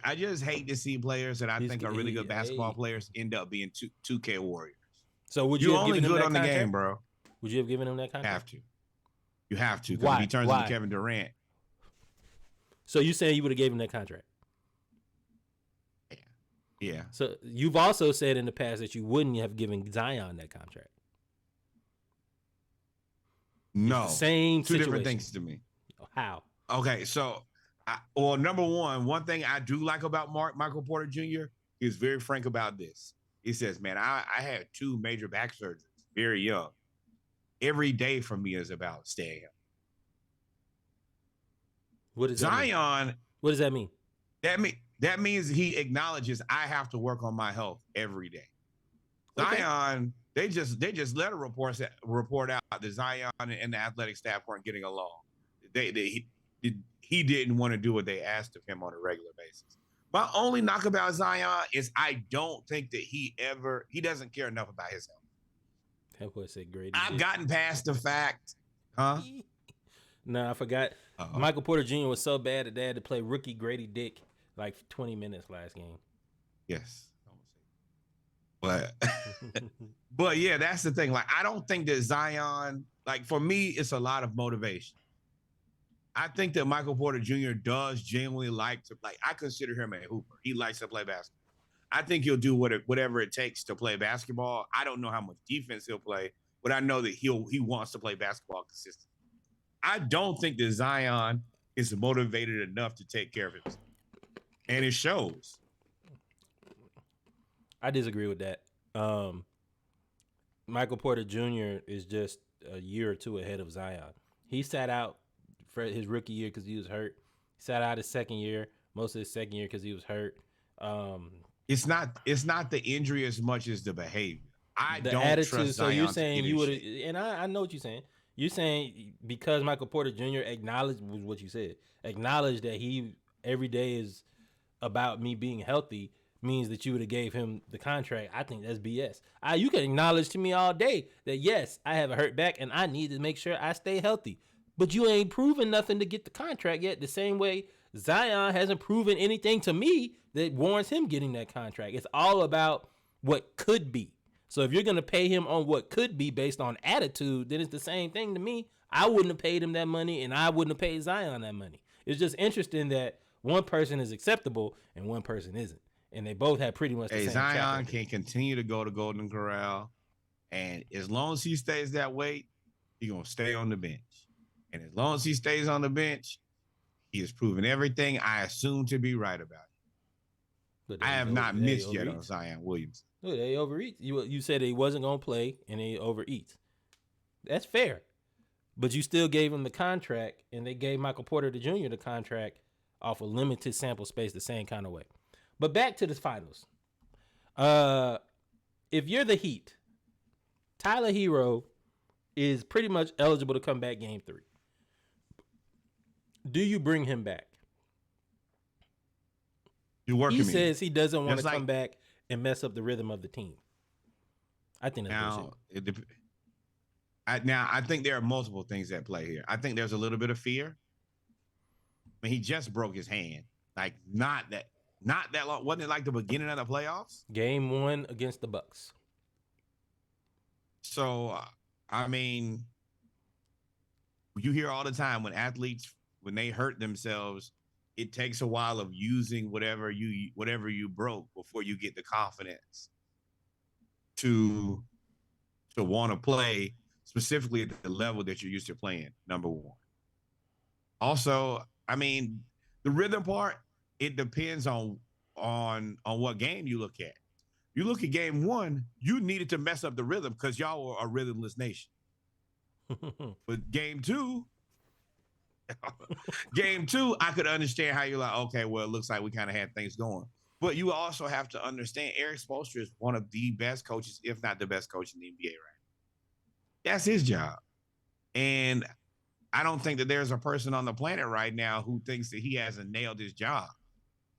I just hate to see players that I think are really good basketball players end up being 2K warriors. So would you have only given him good that on contract? the game, bro? Would you have given him that contract? You have to. Why? If he turns into Kevin Durant. So you saying you would have gave him that contract? Yeah. So you've also said in the past that you wouldn't have given Zion that contract. No. Same Two situation. different things to me. How? Okay, so number one thing I do like about Michael Porter Jr. is very frank about this. He says, man, I had 2 major back surgeries very young. Every day for me is about staying up. What does Zion? That mean? What does that mean? That means he acknowledges I have to work on my health every day. Zion, they just let a report out that Zion and the athletic staff weren't getting along. He didn't want to do what they asked of him on a regular basis. My only knock about Zion is I don't think that he doesn't care enough about his health. That was a great. I've gotten past the fact, huh? No, I forgot. Michael Porter Jr. was so bad that they had to play rookie Grady Dick like 20 minutes last game. Yes. But but yeah, that's the thing. Like, I don't think that Zion, like, for me, it's a lot of motivation. I think that Michael Porter Jr. does genuinely like to, like, I consider him a hooper. He likes to play basketball. I think he'll do whatever it takes to play basketball. I don't know how much defense he'll play, but I know that he wants to play basketball consistently. I don't think that Zion is motivated enough to take care of himself. And it shows. I disagree with that. Michael Porter Jr. is just a year or two ahead of Zion. He sat out for his rookie year because he was hurt. He sat out his second year, most of his second year because he was hurt. It's not the injury as much as the behavior. The don't attitude. trust So Zion you're saying you would, shit. and I know what you're saying. You're saying because Michael Porter Jr. acknowledged what you said, acknowledged that he every day is about me being healthy, means that you would have gave him the contract. I think that's BS. You can acknowledge to me all day that yes, I have a hurt back and I need to make sure I stay healthy. But you ain't proven nothing to get the contract yet. The same way Zion hasn't proven anything to me that warrants him getting that contract. It's all about what could be. So if you're going to pay him on what could be based on attitude, then it's the same thing to me. I wouldn't have paid him that money and I wouldn't have paid Zion that money. It's just interesting that one person is acceptable and one person isn't. And they both have pretty much the same Zion can continue to go to Golden Corral. And as long as he stays that way, he's going to stay on the bench. And as long as he stays on the bench, he has proven everything I assume to be right about it. I have not missed yet on Zion Williamson. Look, they overeat. You said he wasn't going to play, and they overeat. That's fair. But you still gave him the contract, and they gave Michael Porter Jr. the contract off a limited sample space the same kind of way. But back to the finals. If you're the Heat, Tyler Hero is pretty much eligible to come back game 3. Do you bring him back? He says he doesn't want to come back and mess up the rhythm of the team. I think that's bullshit. I think there are multiple things at play here. I think there's a little bit of fear. I mean, he just broke his hand. Like, not that long. Wasn't it like the beginning of the playoffs? Game 1 against the Bucks. So, I mean, you hear all the time when athletes, when they hurt themselves, it takes a while of using whatever you broke before you get the confidence to want to play specifically at the level that you're used to playing, number one. Also, I mean, the rhythm part, it depends on what game you look at. You look at game 1, you needed to mess up the rhythm because y'all were a rhythmless nation. But game 2, I could understand how you're like, okay, well, it looks like we kind of had things going. But you also have to understand Eric Spoelstra is one of the best coaches, if not the best coach in the NBA right now. That's his job. And I don't think that there's a person on the planet right now who thinks that he hasn't nailed his job.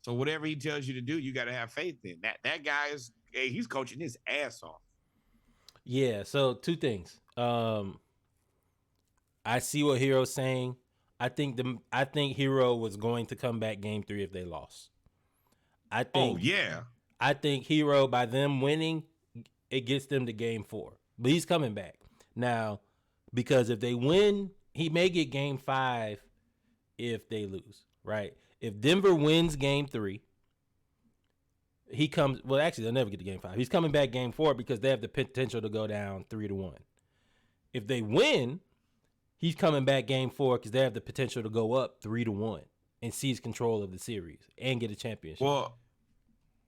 So whatever he tells you to do, you got to have faith in. That guy he's coaching his ass off. Yeah, so 2 things. I see what Hero's saying. I think Hero was going to come back game 3 if they lost. I think Hero, by them winning, it gets them to game 4. But he's coming back. Now, because if they win, he may get game 5 if they lose, right? If Denver wins game 3, he comes, well, actually, they'll never get to game 5. He's coming back game 4 because they have the potential to go down 3-1. If they win, he's coming back game 4 because they have the potential to go up 3-1 and seize control of the series and get a championship. Well,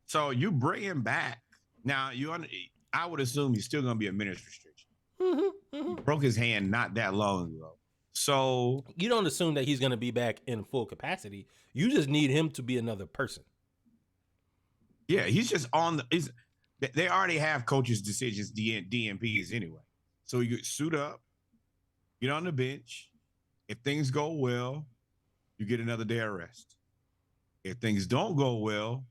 so you bring him back. Now, I would assume he's still going to be a minutes restriction. He broke his hand not that long ago. So you don't assume that he's going to be back in full capacity. You just need him to be another person. Yeah, he's just They already have coaches' decisions, DNPs anyway. So you suit up, get on the bench. If things go well, you get another day of rest. If things don't go well,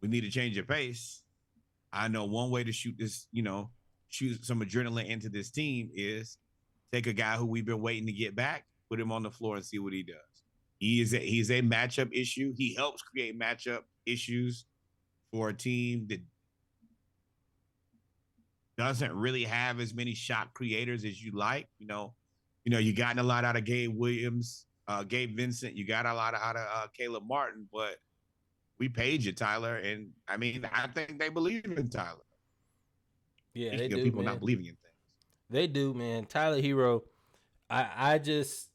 we need to change your pace. I know one way to shoot this, shoot some adrenaline into this team is take a guy who we've been waiting to get back, put him on the floor and see what he does. He's a matchup issue. He helps create matchup issues for a team that doesn't really have as many shot creators as you like. You gotten a lot out of Gabe Williams, Gabe Vincent. You got a lot out of Caleb Martin, but we paid you, Tyler. And I mean, I think they believe in Tyler. Yeah, they do, people man. not believing in things. They do, man. Tyler Hero, I just,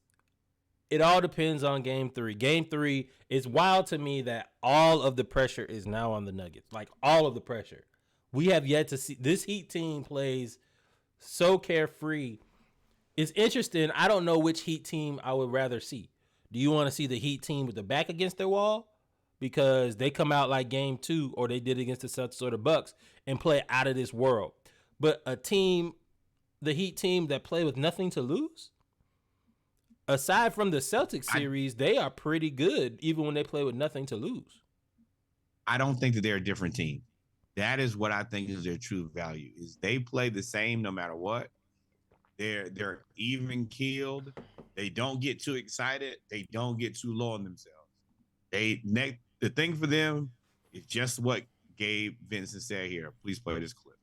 it all depends on game 3. Game 3, it's wild to me that all of the pressure is now on the Nuggets. Like, all of the pressure. We have yet to see, this Heat team plays so carefree. It's interesting. I don't know which Heat team I would rather see. Do you want to see the Heat team with the back against their wall? Because they come out like game 2, or they did against the sort of Bucks, and play out of this world. But a team, the Heat team that play with nothing to lose, aside from the Celtics series, they are pretty good even when they play with nothing to lose. I don't think that they're a different team. That is what I think is their true value, is they play the same no matter what. They're even keeled. They don't get too excited. They don't get too low on themselves. The thing for them is just what Gabe Vincent said here. Please play this clip.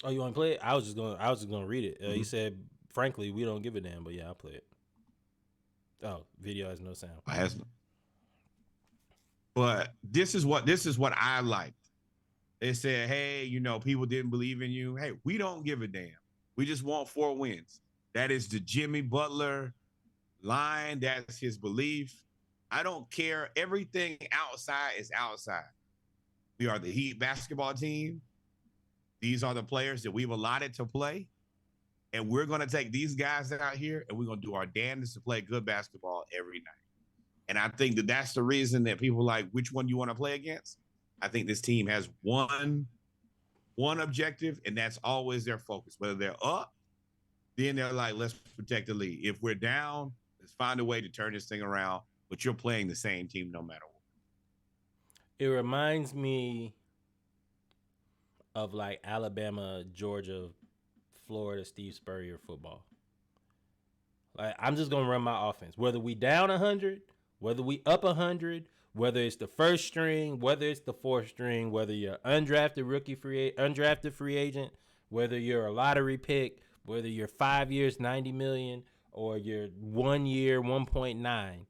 Oh, you want to play it? I was just gonna read it. He said, "Frankly, we don't give a damn." But yeah, I'll play it. Oh, video has no sound. But this is what I liked. They said, "Hey, people didn't believe in you. Hey, we don't give a damn. We just want 4 wins." That is the Jimmy Butler line. That's his belief. I don't care. Everything outside is outside. We are the Heat basketball team. These are the players that we've allotted to play. And we're going to take these guys out here and we're going to do our damnedest to play good basketball every night. And I think that that's the reason that people like, which one you want to play against? I think this team has one objective, and that's always their focus. Whether they're up, then they're like, let's protect the lead. If we're down, let's find a way to turn this thing around. But you're playing the same team no matter what. It reminds me of like Alabama, Georgia, Florida, Steve Spurrier football. Like, I'm just gonna run my offense. Whether we down 100, whether we up 100, whether it's the first string, whether it's the fourth string, whether you're undrafted free agent, whether you're a lottery pick, whether you're 5 years, $90 million, or you're 1 year, 1.9,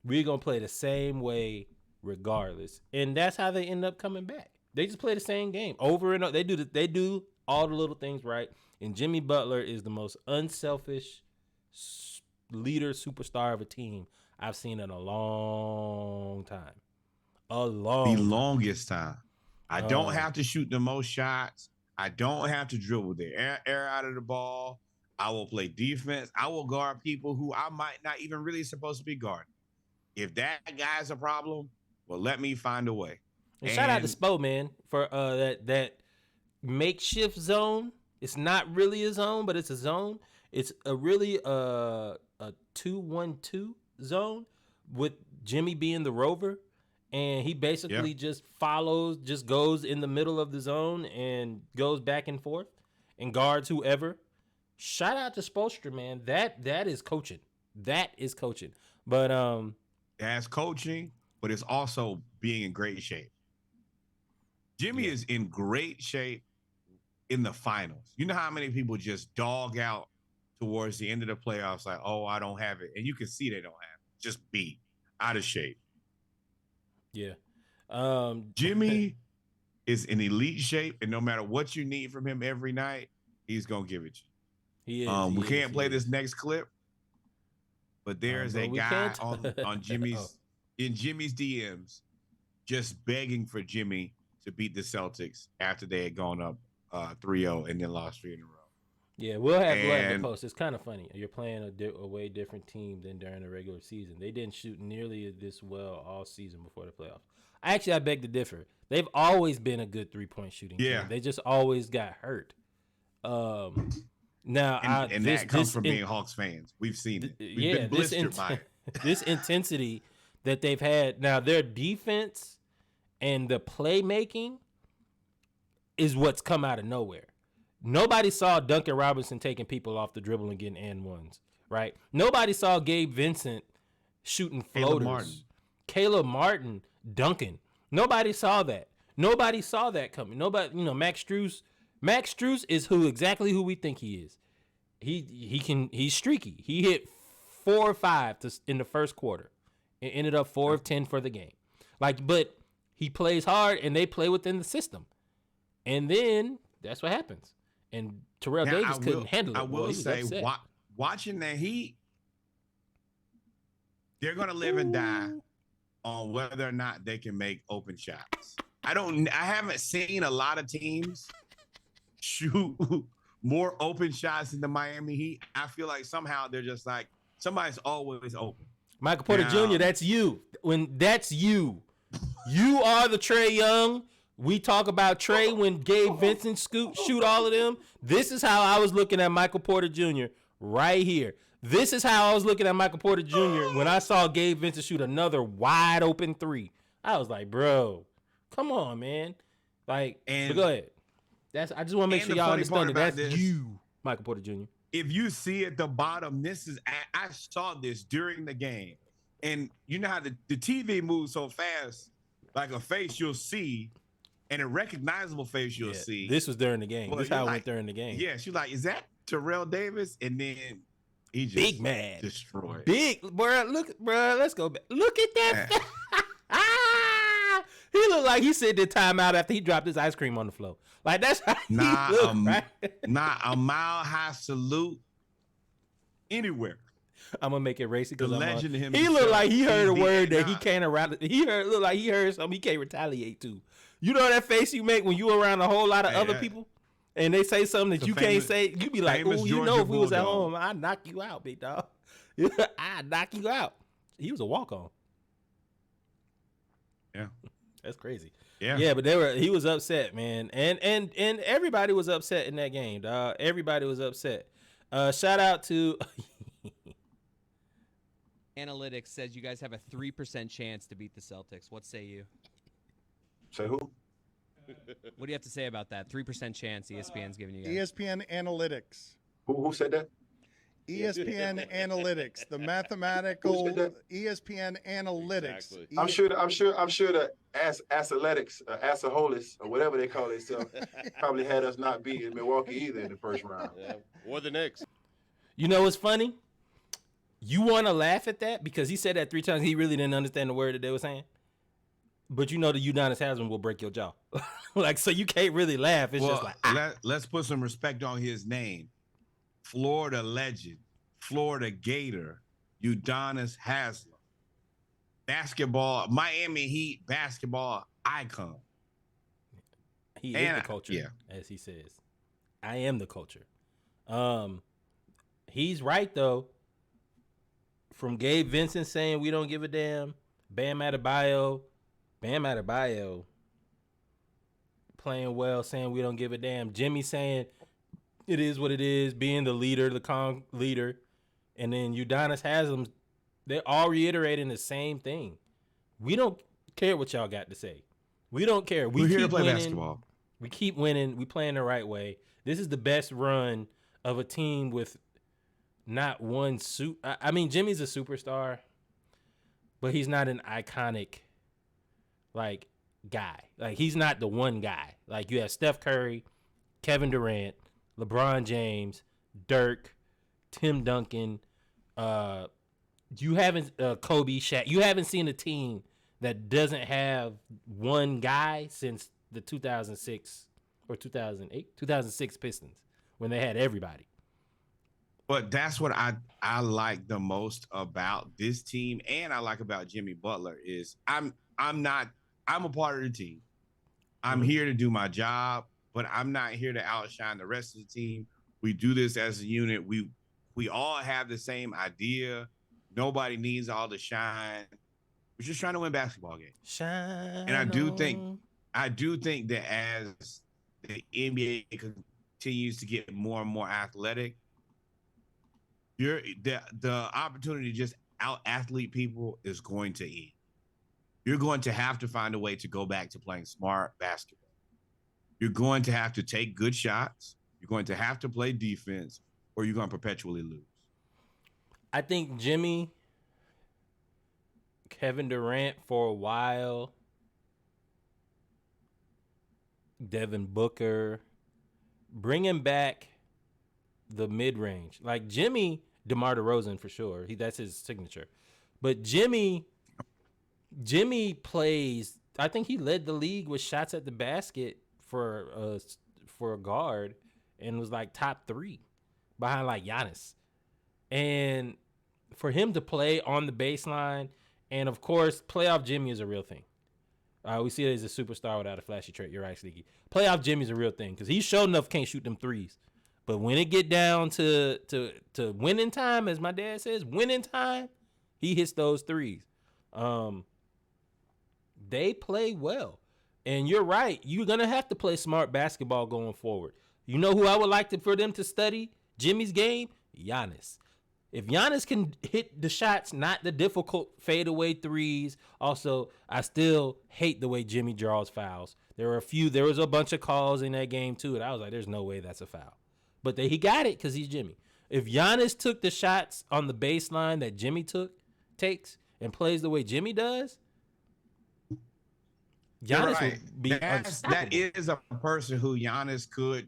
we're gonna play the same way regardless. And that's how they end up coming back. They just play the same game over and over. They do all the little things right. And Jimmy Butler is the most unselfish leader, superstar of a team I've seen in a long time. The Longest time. I don't have to shoot the most shots. I don't have to dribble the air out of the ball. I will play defense. I will guard people who I might not even really supposed to be guarding. If that guy's a problem, well, let me find a way. And shout out to Stowe, man, for that makeshift zone. It's not really a zone, but it's a zone. It's a 2-1-2 zone with Jimmy being the rover, and he basically just goes in the middle of the zone and goes back and forth and guards whoever. Shout out to Spoelstra, man. That is coaching. That is coaching. But that's coaching, but it's also being in great shape. Jimmy is in great shape in the finals. You know how many people just dog out towards the end of the playoffs, like, oh, I don't have it. And you can see they don't have it. Just beat, out of shape. Yeah. Jimmy is in elite shape, and no matter what you need from him every night, he's going to give it you. He is. We can't play this next clip, but there's a guy on Jimmy's in Jimmy's DMs just begging for Jimmy to beat the Celtics after they had gone up 3-0 and then lost 3 in a row. Yeah, we'll have the post. It's kind of funny. You're playing a way different team than during the regular season. They didn't shoot nearly this well all season before the playoffs. Actually, I beg to differ. They've always been a good 3-point shooting team. They just always got hurt. Now, that comes from being Hawks fans. We've seen it. We've been blistered by it. This intensity that they've had. Now, their defense and the playmaking is what's come out of nowhere. Nobody saw Duncan Robinson taking people off the dribble and getting and ones, right? Nobody saw Gabe Vincent shooting floaters. Caleb Martin dunking. Nobody saw that. Nobody saw that coming. Nobody, Max Strus. Max Strus is exactly who we think he is. He's streaky. He hit 4 or 5 in the first quarter. It ended up 4 of 10 for the game. But he plays hard and they play within the system. And then that's what happens. And Terrell Davis couldn't handle it. I will say, watching the Heat, they're going to live and die on whether or not they can make open shots. I haven't seen a lot of teams shoot more open shots than the Miami Heat. I feel like somehow they're just like, somebody's always open. Michael Porter Jr., that's you. That's you. You are the Trae Young. We talk about Trae when Gabe Vincent shoot all of them. This is how I was looking at Michael Porter Jr. right here. This is how I was looking at Michael Porter Jr. when I saw Gabe Vincent shoot another wide open 3. I was like, bro, come on, man. But go ahead. I just want to make sure y'all understand that that's you, Michael Porter Jr. If you see at the bottom, I saw this during the game. And you know how the TV moves so fast, like a face you'll see, and a recognizable face you'll see. This was during the game. This is how it went during the game. Yeah, she's like, is that Terrell Davis? And then he just big man destroyed. Big, bro. Let's go back. Look at that. He looked like he said the timeout after he dropped his ice cream on the floor. Like that's how he looked, right? A mile high salute anywhere. I'm gonna make it racy because he looked like he heard a word that he can't around. Looked like he heard something he can't retaliate to. You know that face you make when you around a whole lot of other people, and they say something that you can't say. You be like, "Oh, you know, if we was at home, I'd knock you out, big dog. I'd knock you out." He was a walk on. Yeah, that's crazy. Yeah, but he was upset, man, and everybody was upset in that game, dog. Everybody was upset. Shout out to. Analytics says you guys have a 3% chance to beat the Celtics. What say you? Say who? What do you have to say about that? 3% chance ESPN's giving you guys. ESPN Analytics. Who said that? ESPN Analytics. The mathematical ESPN Analytics. Exactly. I'm sure the Athletics, Assaholis, or whatever they call themselves, probably had us not beating Milwaukee either in the first round. Yeah. Or the next. You know what's funny? You want to laugh at that because he said that 3 times. He really didn't understand the word that they were saying. But you know the Udonis Haslam will break your jaw. So you can't really laugh. It's just like, let's put some respect on his name. Florida legend, Florida Gator, Udonis Haslam. Basketball, Miami Heat basketball icon. He is the culture, as he says. I am the culture. He's right, though. From Gabe Vincent saying we don't give a damn, Bam Adebayo playing well, saying we don't give a damn. Jimmy saying it is what it is, being the leader, the calm leader. And then Udonis Haslam, they're all reiterating the same thing. We don't care what y'all got to say. We don't care. We're here to play basketball. We keep winning. We playing the right way. This is the best run of a team with not one suit. I mean, Jimmy's a superstar, but he's not an iconic, guy. He's not the one guy. You have Steph Curry, Kevin Durant, LeBron James, Dirk, Tim Duncan. You haven't Kobe, Shaq. You haven't seen a team that doesn't have one guy since the 2006 or 2006 Pistons when they had everybody. But that's what I like the most about this team, and I like about Jimmy Butler is I'm a part of the team. I'm here to do my job, but I'm not here to outshine the rest of the team. We do this as a unit. We all have the same idea. Nobody needs all the shine. We're just trying to win basketball games. Shine And I do on. think that as the NBA continues to get more and more athletic, the opportunity to just out athlete people is going to end. You're going to have to find a way to go back to playing smart basketball. You're going to have to take good shots. You're going to have to play defense, or you're going to perpetually lose. I think Jimmy, Kevin Durant for a while, Devin Booker, bringing back the mid-range. Like Jimmy, DeMar DeRozan for sure. That's his signature. But Jimmy plays, I think he led the league with shots at the basket for a guard and was like top 3 behind like Giannis. And for him to play on the baseline, and of course, playoff Jimmy is a real thing. We see it as a superstar without a flashy trait. You're right, Sneaky. Playoff Jimmy's a real thing because he showed enough can't shoot them threes. But when it get down to winning time, as my dad says, winning time, he hits those threes. They play well. And you're right. You're going to have to play smart basketball going forward. You know who I would like for them to study Jimmy's game? Giannis. If Giannis can hit the shots, not the difficult fadeaway threes. Also, I still hate the way Jimmy draws fouls. There was a bunch of calls in that game too, and I was like, there's no way that's a foul. But he got it because he's Jimmy. If Giannis took the shots on the baseline that Jimmy takes, and plays the way Jimmy does, Giannis would be unstoppable. That is a person who Giannis could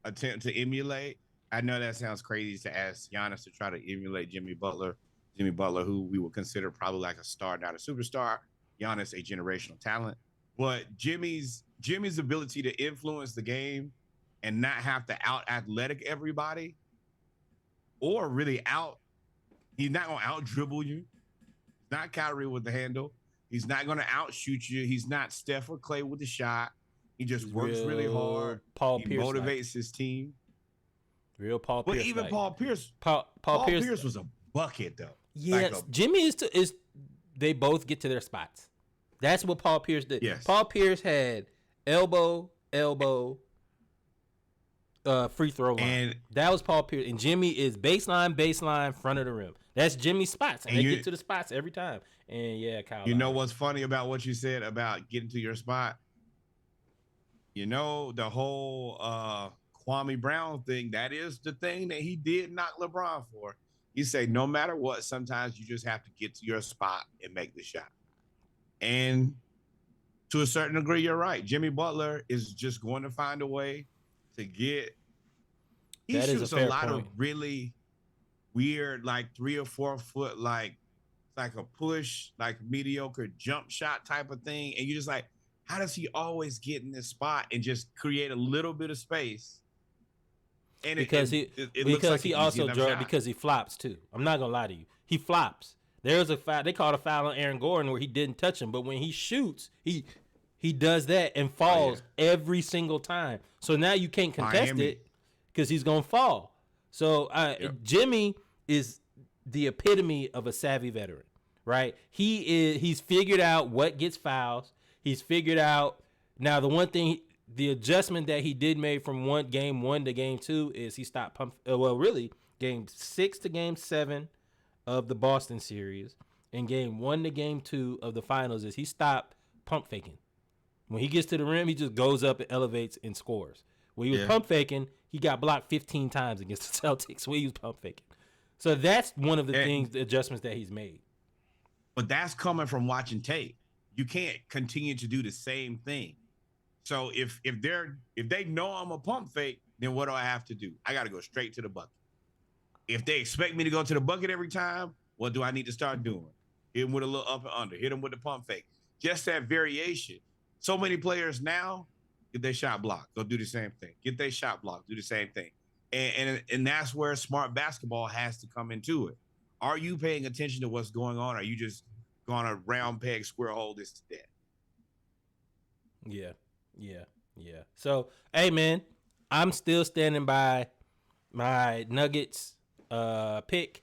attempt to emulate. I know that sounds crazy to ask Giannis to try to emulate Jimmy Butler, who we would consider probably like a star, not a superstar. Giannis, a generational talent. But Jimmy's ability to influence the game and not have to out-athletic everybody or really he's not going to out-dribble you. He's not Kyrie with the handle. He's not going to out-shoot you. He's not Steph or Clay with the shot. He just works really hard. He motivates his team. Real Paul Pierce. But even Paul Pierce. Paul Pierce was a bucket, though. Yes, Jimmy is. They both get to their spots. That's what Paul Pierce did. Yes. Paul Pierce had elbow, free throw line. And that was Paul Pierce. And Jimmy is baseline, front of the rim. That's Jimmy's spots. And they get to the spots every time. And yeah, Kyle. You know what's funny about what you said about getting to your spot? You know, the whole Kwame Brown thing, that is the thing that he did knock LeBron for. He said, no matter what, sometimes you just have to get to your spot and make the shot. And to a certain degree, you're right. Jimmy Butler is just going to find a way to get. He shoots a lot of really weird, like 3 or 4 foot, like a push, like mediocre jump shot type of thing. And you're just like, how does he always get in this spot and just create a little bit of space? And because he flops too. I'm not gonna lie to you. He flops. There's a foul. They called a foul on Aaron Gordon where he didn't touch him, but when he shoots, he does that and falls every single time. So now you can't contest it because he's gonna fall. So Jimmy is the epitome of a savvy veteran, right? He's figured out what gets fouls. He's figured out now the adjustment that he did make from game 1 to game 2 is he stopped game 6 to game 7 of the Boston series and game 1 to game 2 of the finals is he stopped pump faking. When he gets to the rim, he just goes up and elevates and scores. When he was pump faking, he got blocked 15 times against the Celtics when he was pump faking. So that's one of the adjustments that he's made. But that's coming from watching tape. You can't continue to do the same thing. So if they know I'm a pump fake, then what do I have to do? I got to go straight to the bucket. If they expect me to go to the bucket every time, what do I need to start doing? Hit them with a little up and under. Hit them with the pump fake. Just that variation. So many players now get their shot blocked. Go do the same thing. Get their shot blocked. Do the same thing. And that's where smart basketball has to come into it. Are you paying attention to what's going on? Or are you just going to round peg, square hole this to that? Yeah. So, hey, man, I'm still standing by my Nuggets pick.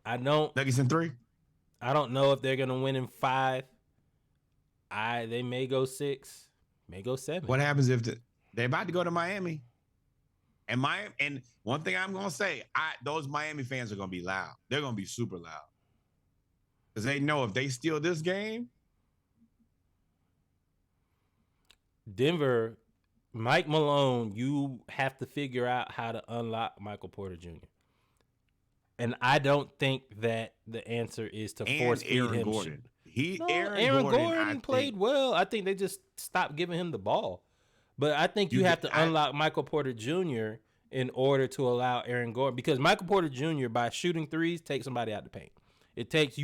Nuggets in 3? I don't know if they're gonna win in 5. They may go 6, may go 7. What happens if they're about to go to Miami? And one thing I'm gonna say, those Miami fans are gonna be loud. They're gonna be super loud because they know if they steal this game, Denver, Mike Malone, you have to figure out how to unlock Michael Porter Jr. And I don't think that the answer is to force feed Aaron him. Gordon. Aaron Gordon played well. I think they just stopped giving him the ball. But I think you have to unlock Michael Porter Jr. in order to allow Aaron Gordon, because Michael Porter Jr. by shooting threes takes somebody out the paint. It takes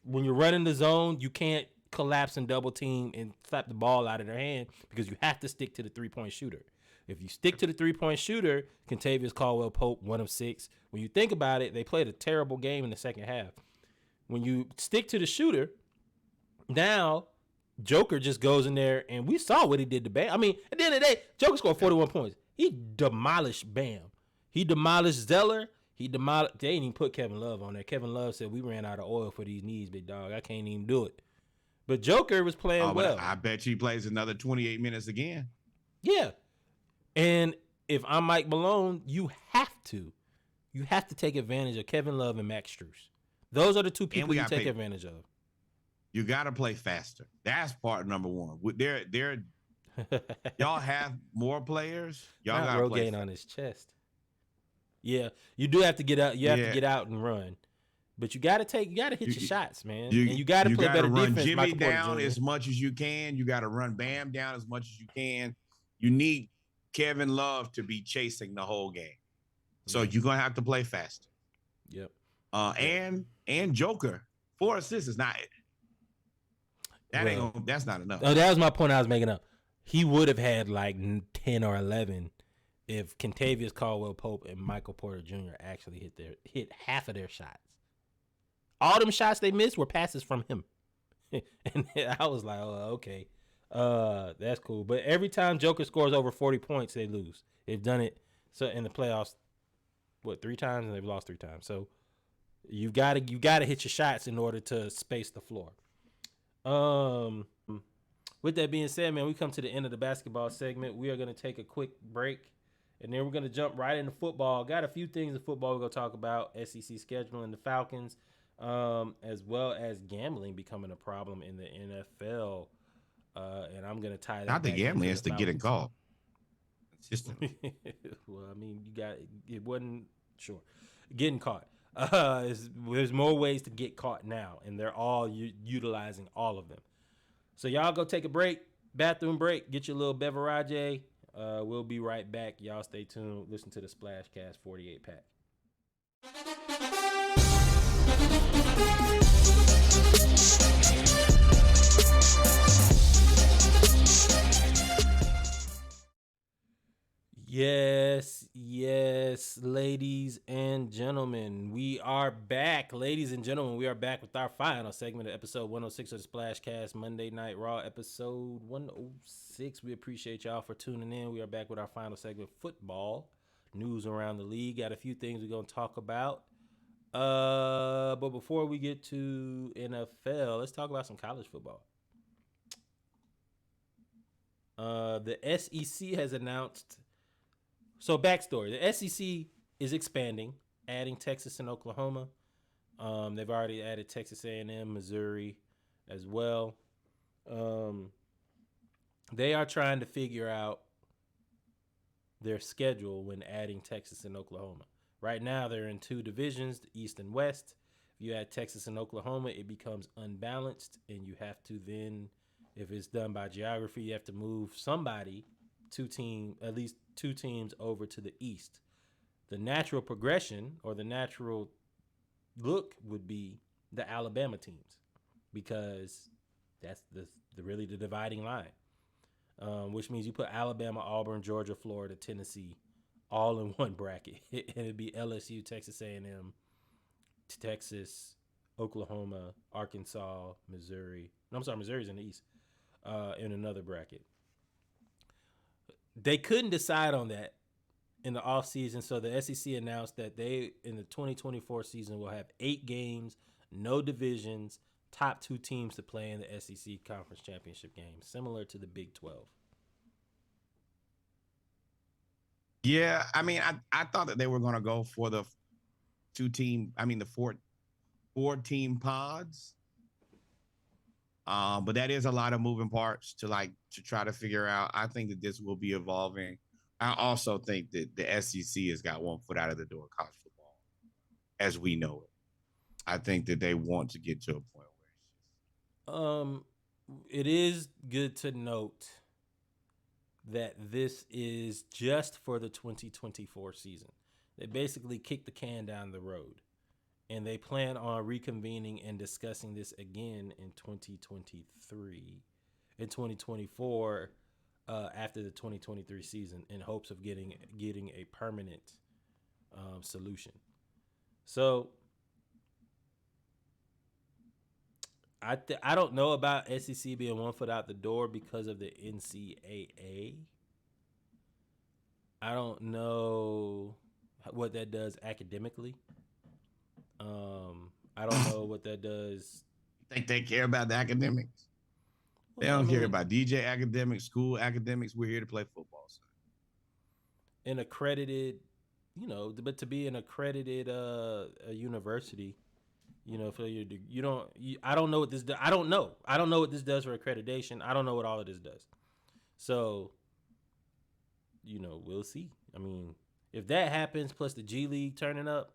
when you're running the zone, you can't collapse and double team and slap the ball out of their hand because you have to stick to the 3-point shooter. If you stick to the 3-point shooter, Kentavious Caldwell-Pope, 1 of 6. When you think about it, they played a terrible game in the second half. When you stick to the shooter, now Joker just goes in there, and we saw what he did to Bam. I mean, at the end of the day, Joker scored 41 points. He demolished Bam. He demolished Zeller. They didn't even put Kevin Love on there. Kevin Love said, we ran out of oil for these knees, big dog. I can't even do it. But Joker was playing well. I bet you he plays another 28 minutes again. Yeah. And if I'm Mike Malone, you have to take advantage of Kevin Love and Max Strus. Those are the two people you take advantage of. You got to play faster. That's part number one. Y'all have more players. Y'all got to play on his chest. Yeah, you do have to get out. You have to get out and run, but you got to hit your shots, man. And you got to play better run defense. Jimmy down as much as you can. You got to run Bam down as much as you can. You need Kevin Love to be chasing the whole game, so you're gonna have to play faster. Yep. And Joker 4 assists is not. That's not enough. Oh, that was my point I was making up. He would have had like 10 or 11 if Kentavious Caldwell-Pope and Michael Porter Jr. actually hit half of their shots. All them shots they missed were passes from him. And I was like, oh, okay. That's cool. But every time Joker scores over 40 points, they lose. They've done it so in the playoffs, 3 times, and they've lost 3 times. So you gotta hit your shots in order to space the floor. With that being said, man, we come to the end of the basketball segment. We are going to take a quick break, and then we're going to jump right into football. Got a few things in football we're going to talk about. SEC scheduling, the Falcons, as well as gambling becoming a problem in the NFL. And I'm going to tie that. Not the gambling, it's the getting caught. Well, I mean, it wasn't sure getting caught. There's more ways to get caught now, and they're all utilizing all of them. So y'all go take a break, bathroom break, get your little beverage. We'll be right back. Y'all stay tuned. Listen to the Splashcast 48 pack. Yes, ladies and gentlemen, we are back. Ladies and gentlemen, we are back with our final segment of episode 106 of the Splashcast, Monday Night Raw, episode 106. We appreciate y'all for tuning in. We are back with our final segment, football, news around the league. Got a few things we're going to talk about. But before we get to NFL, let's talk about some college football. The SEC has announced... So backstory, the SEC is expanding, adding Texas and Oklahoma. They've already added Texas A&M, Missouri as well. They are trying to figure out their schedule when adding Texas and Oklahoma. Right now, they're in 2 divisions, the East and West. If you add Texas and Oklahoma, it becomes unbalanced, and you have to then, if it's done by geography, you have to move somebody, at least 2 teams over to the East. The natural progression or the natural look would be the Alabama teams, because that's really the dividing line, which means you put Alabama, Auburn, Georgia, Florida, Tennessee all in one bracket. And it'd be LSU, Texas A&M, Texas, Oklahoma, Arkansas, Missouri. No, I'm sorry, Missouri's in the East, in another bracket. They couldn't decide on that in the offseason, so the SEC announced that they, in the 2024 season, will have 8 games no divisions, top 2 teams to play in the SEC Conference Championship game, similar to the Big 12. Yeah, I mean, I thought that they were going to go for the four team pods. But that is a lot of moving parts to try to figure out. I think that this will be evolving. I also think that the SEC has got one foot out of the door of college football as we know it. I think that they want to get to a point where it's just... It is good to note that this is just for the 2024 season. They basically kicked the can down the road, and they plan on reconvening and discussing this again in 2023 and 2024 after the 2023 season in hopes of getting a permanent solution. So I don't know about SEC being one foot out the door because of the NCAA. I don't know what that does academically. I don't know what that does. Think they care about the academics? They don't care about DJ academics, school academics. We're here to play football. So. An accredited, but to be an accredited university, for your, I don't know what this does. I don't know what this does for accreditation. I don't know what all of this does. So, we'll see. I mean, if that happens, plus the G League turning up,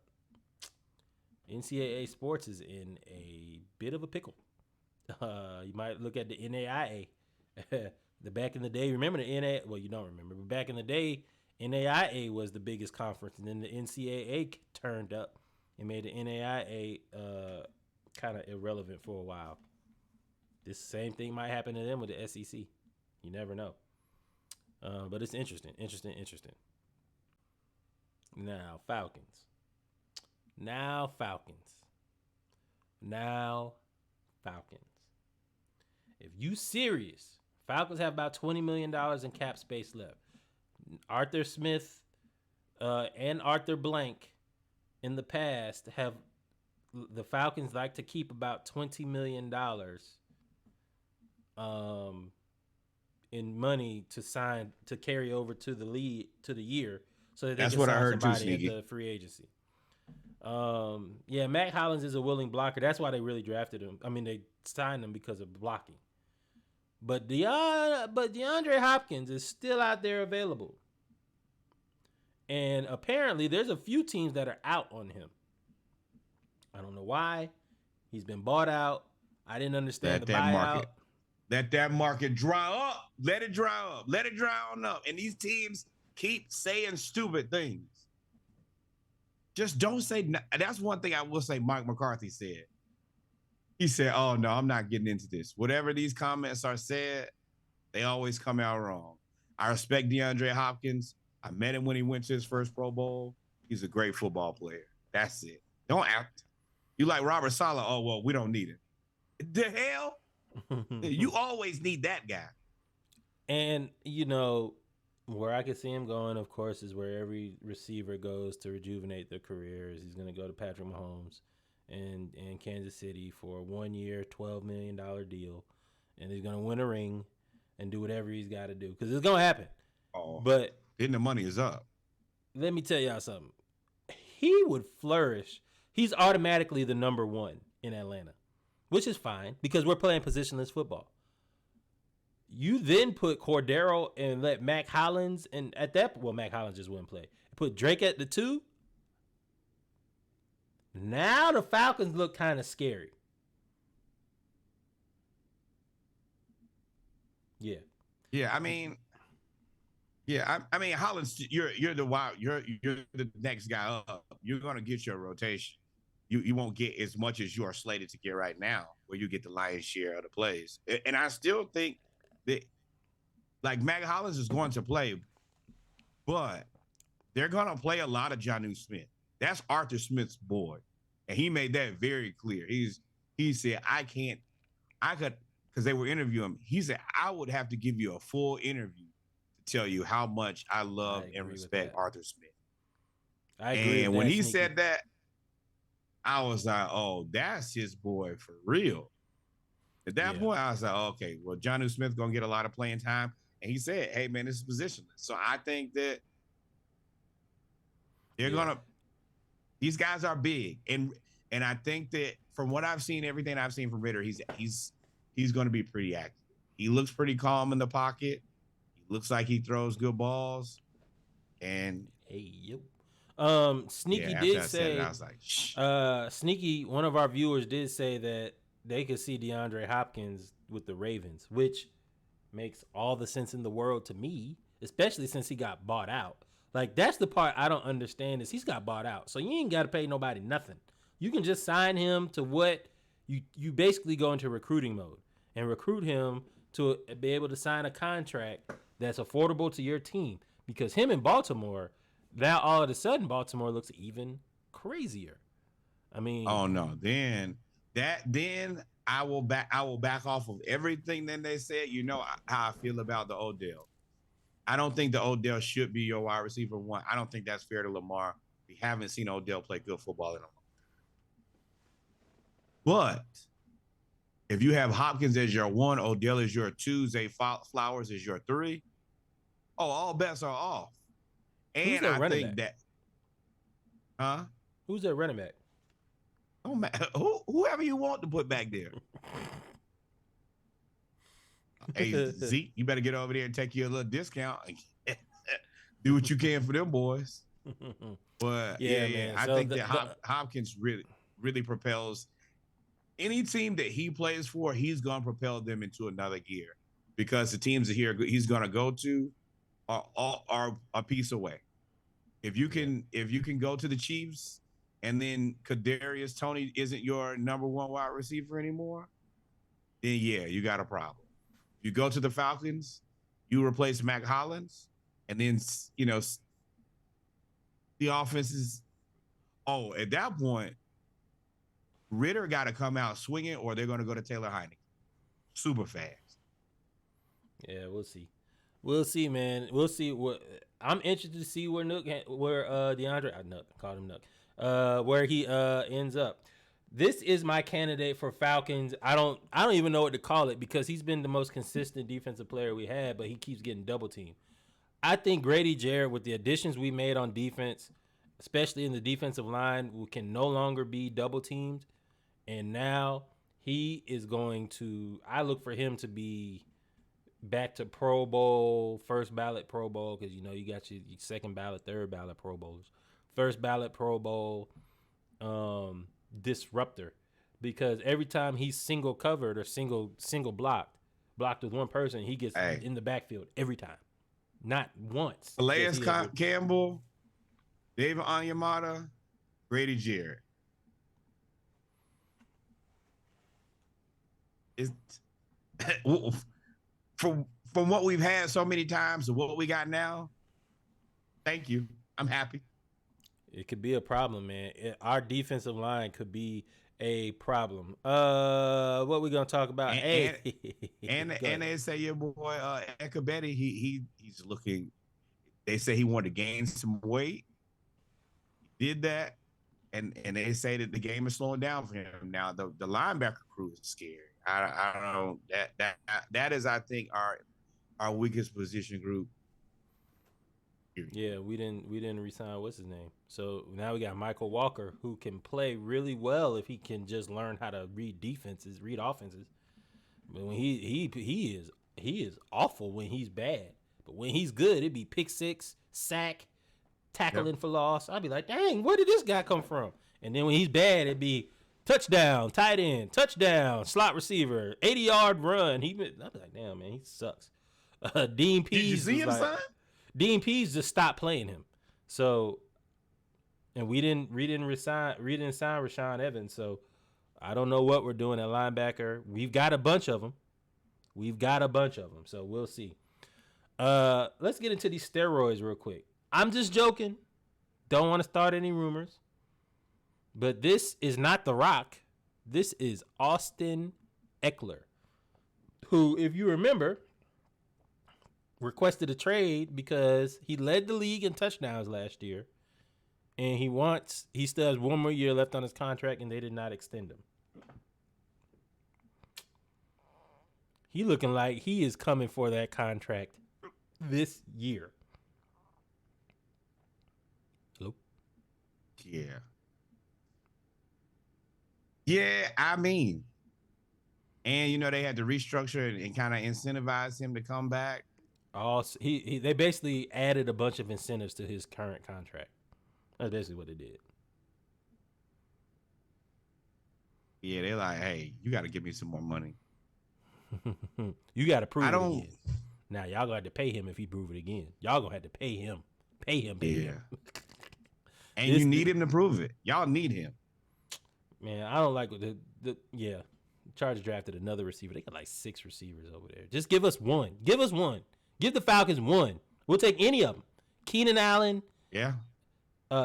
NCAA sports is in a bit of a pickle. You might look at the NAIA. The back in the day, remember the NAIA? Well, you don't remember, but back in the day, NAIA was the biggest conference, and then the NCAA turned up and made the NAIA kind of irrelevant for a while. This same thing might happen to them with the SEC. You never know. But it's interesting. Now, Falcons. If you serious, Falcons have about $20 million in cap space left. Arthur Smith and Arthur Blank in the past have the Falcons like to keep about $20 million in money to carry over to the year so that they can sign somebody at the free agency. Matt Hollins is a willing blocker. That's why they really drafted him. I mean, they signed him because of blocking. But DeAndre Hopkins is still out there available. And apparently there's a few teams that are out on him. I don't know why. He's been bought out. I didn't understand the buyout. Let that market dry up. Let it dry up. Let it dry on up. And these teams keep saying stupid things. Just don't say. That's one thing I will say Mike McCarthy said. He said, oh, no, I'm not getting into this. Whatever these comments are said, they always come out wrong. I respect DeAndre Hopkins. I met him when he went to his first Pro Bowl. He's a great football player. That's it. Don't act. You like Robert Saleh. Oh, well, we don't need him. The hell? You always need that guy. And, where I could see him going, of course, is where every receiver goes to rejuvenate their careers. He's going to go to Patrick Mahomes and Kansas City for a 1-year, $12 million deal. And he's going to win a ring and do whatever he's got to do. Because it's going to happen. Oh, but then the money is up. Let me tell y'all something. He would flourish. He's automatically the number one in Atlanta, which is fine because we're playing positionless football. You then put Cordero and let Mac Hollins, and Mac Hollins just wouldn't play. Put Drake at the 2. Now the Falcons look kind of scary. Yeah. Yeah, I mean, Hollins, you're the next guy up. You're gonna get your rotation. You won't get as much as you are slated to get right now, where you get the lion's share of the plays. And I still think that, like, Mac Hollins is going to play, but they're going to play a lot of Jonnu Smith. That's Arthur Smith's boy. And he made that very clear. He said, because they were interviewing him, he said, I would have to give you a full interview to tell you how much I love and respect Arthur Smith. I agree. And when he said that, I was like, oh, that's his boy for real. At that point, I was like, okay, well, Jonnu Smith gonna get a lot of playing time, and he said, hey man, this is positionless. So I think that they're gonna. These guys are big, and I think that from what I've seen, everything I've seen from Ritter, he's going to be pretty active. He looks pretty calm in the pocket. He looks like he throws good balls, and Sneaky after did I said say, it, I was like, shh. Sneaky, one of our viewers did say that they could see DeAndre Hopkins with the Ravens, which makes all the sense in the world to me, especially since he got bought out. Like, that's the part I don't understand is he's got bought out. So you ain't got to pay nobody nothing. You can just sign him to what you basically go into recruiting mode and recruit him to be able to sign a contract that's affordable to your team. Because him in Baltimore, now all of a sudden Baltimore looks even crazier. I mean, oh no, then I will back off of everything that they said. You know how I feel about the Odell. I don't think the Odell should be your wide receiver one. I don't think that's fair to Lamar. We haven't seen Odell play good football in a long time. But if you have Hopkins as your one, Odell is your two, Zay Flowers is your three, all bets are off. And I think that, who's that running back? Oh man, whoever you want to put back there. Hey, Zeke, you better get over there and take you a little discount. Do what you can for them boys. But man. I think that Hopkins really propels any team that he plays for. He's going to propel them into another gear because the teams that he's going to go to are a piece away. If you can go to the Chiefs and then Kadarius Toney isn't your number one wide receiver anymore, then you got a problem. You go to the Falcons, you replace Mac Hollins, and then, the offense is, at that point, Ritter got to come out swinging or they're going to go to Taylor Heineke super fast. Yeah, we'll see. We'll see, man. We'll see I'm interested to see where DeAndre, I called him Nook, where he ends up. This is my candidate for Falcons. I don't even know what to call it because he's been the most consistent defensive player we had, but he keeps getting double teamed. I think Grady Jarrett, with the additions we made on defense, especially in the defensive line, can no longer be double teamed. And now he is going to, I look for him to be back to Pro Bowl, first ballot Pro Bowl, because, you got your second ballot, third ballot Pro Bowlers. First ballot Pro Bowl, disruptor, because every time he's single covered or single blocked with one person, he gets in the backfield every time. Not once. Calais Campbell, David Onyemata, Grady Jarrett. From what we've had so many times to what we got now, thank you. I'm happy. It could be a problem, man. Our defensive line could be a problem. What we gonna talk about? And they say your boy Ekabetti, he's looking. They say he wanted to gain some weight. He did that, and they say that the game is slowing down for him now. The linebacker crew is scary. I don't know that is, I think, our weakest position group. Yeah, we didn't resign what's his name. So now we got Michael Walker, who can play really well if he can just learn how to read offenses. But when he is awful when he's bad. But when he's good, it'd be pick six, sack, tackling for loss. I'd be like, dang, where did this guy come from? And then when he's bad, it'd be touchdown, tight end, touchdown, slot receiver, 80-yard run. I'd be like, damn, man, he sucks. Dean Pease. Did you see him, son? Dean Pease just stopped playing him. So, and we didn't sign Rashaan Evans. So I don't know what we're doing at linebacker. We've got a bunch of them. So we'll see. Let's get into these steroids real quick. I'm just joking. Don't want to start any rumors. But this is not The Rock. This is Austin Eckler, who, if you remember, requested a trade because he led the league in touchdowns last year. and he still has one more year left on his contract, and they did not extend him. He looking like he is coming for that contract this year. Hello? Yeah. Yeah, I mean, and they had to restructure and kind of incentivize him to come back. They basically added a bunch of incentives to his current contract. That's basically what they did. Yeah, they're like, hey, you got to give me some more money. You got to prove it again. Now, y'all going to have to pay him if he prove it again. Y'all going to have to pay him. Pay him. And you need him to prove it. Y'all need him. Man, I don't like the Chargers drafted another receiver. They got like 6 receivers over there. Just give us one. Give us one. Give the Falcons one. We'll take any of them. Keenan Allen. Yeah.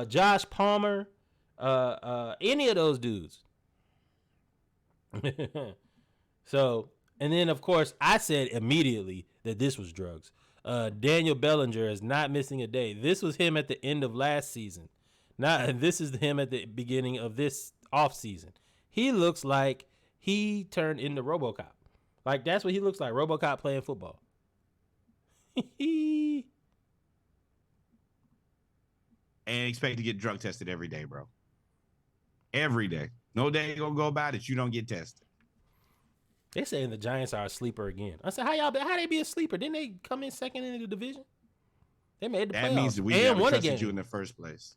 Josh Palmer. Any of those dudes. So, and then of course I said immediately that this was drugs. Daniel Bellinger is not missing a day. This was him at the end of last season. This is him at the beginning of this offseason. He looks like he turned into RoboCop. Like, that's what he looks like, RoboCop playing football. And expect to get drug tested every day, bro. Every day. No day gonna go by that you don't get tested. They saying the Giants are a sleeper again. I said, how they be a sleeper? Didn't they come in second in the division? They made the playoffs. That means that we never trusted you in the first place.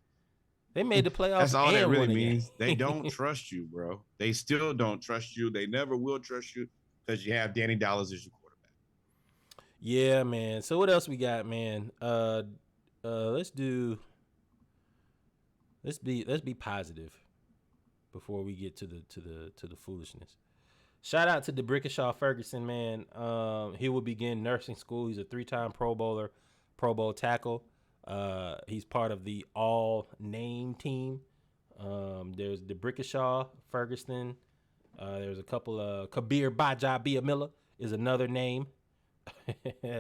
They made the playoffs. That's all that really means. Game. They don't trust you, bro. They still don't trust you. They never will trust you because you have Danny Dollars as your quarterback. Yeah, man. So what else we got, man? Let's be positive before we get to the foolishness. Shout out to DeBrickashaw Ferguson, man. He will begin nursing school. He's a 3-time Pro Bowler, Pro Bowl tackle. He's part of the all-name team. There's DeBrickashaw, Ferguson. There's a couple of Kabir Baja-Biamila is another name.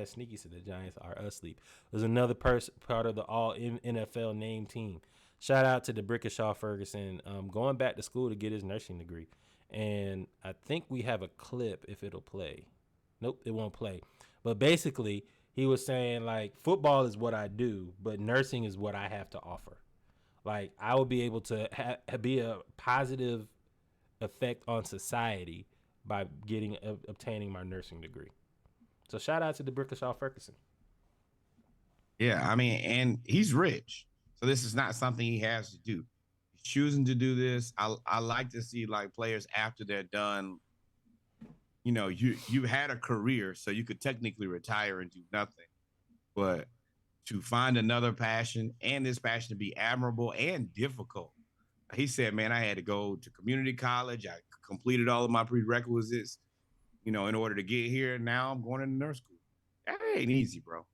Sneaky said the Giants are asleep. There's another part of the all-NFL name team. Shout out to DeBrickashaw Ferguson going back to school to get his nursing degree. And I think we have a clip if it'll play. Nope, it won't play. But basically, he was saying, like, football is what I do, but nursing is what I have to offer. Like, I will be able to be a positive effect on society by obtaining my nursing degree. So shout out to DeBrickashaw Ferguson. Yeah, I mean, and he's rich. So this is not something he has to do. He's choosing to do this. I like to see, like, players after they're done. You had a career, so you could technically retire and do nothing. But to find another passion, and this passion to be admirable and difficult. He said, man, I had to go to community college. I completed all of my prerequisites, in order to get here. Now I'm going into nurse school. That ain't easy, bro.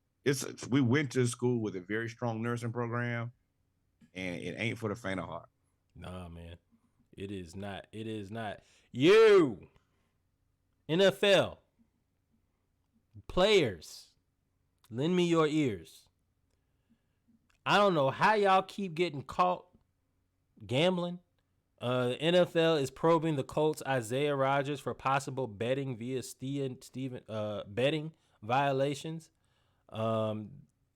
We went to school with a very strong nursing program, and it ain't for the faint of heart. Nah, man. It is not. It is not. You, NFL, players, lend me your ears. I don't know how y'all keep getting caught gambling. The NFL is probing the Colts' Isaiah Rodgers for possible betting via betting violations.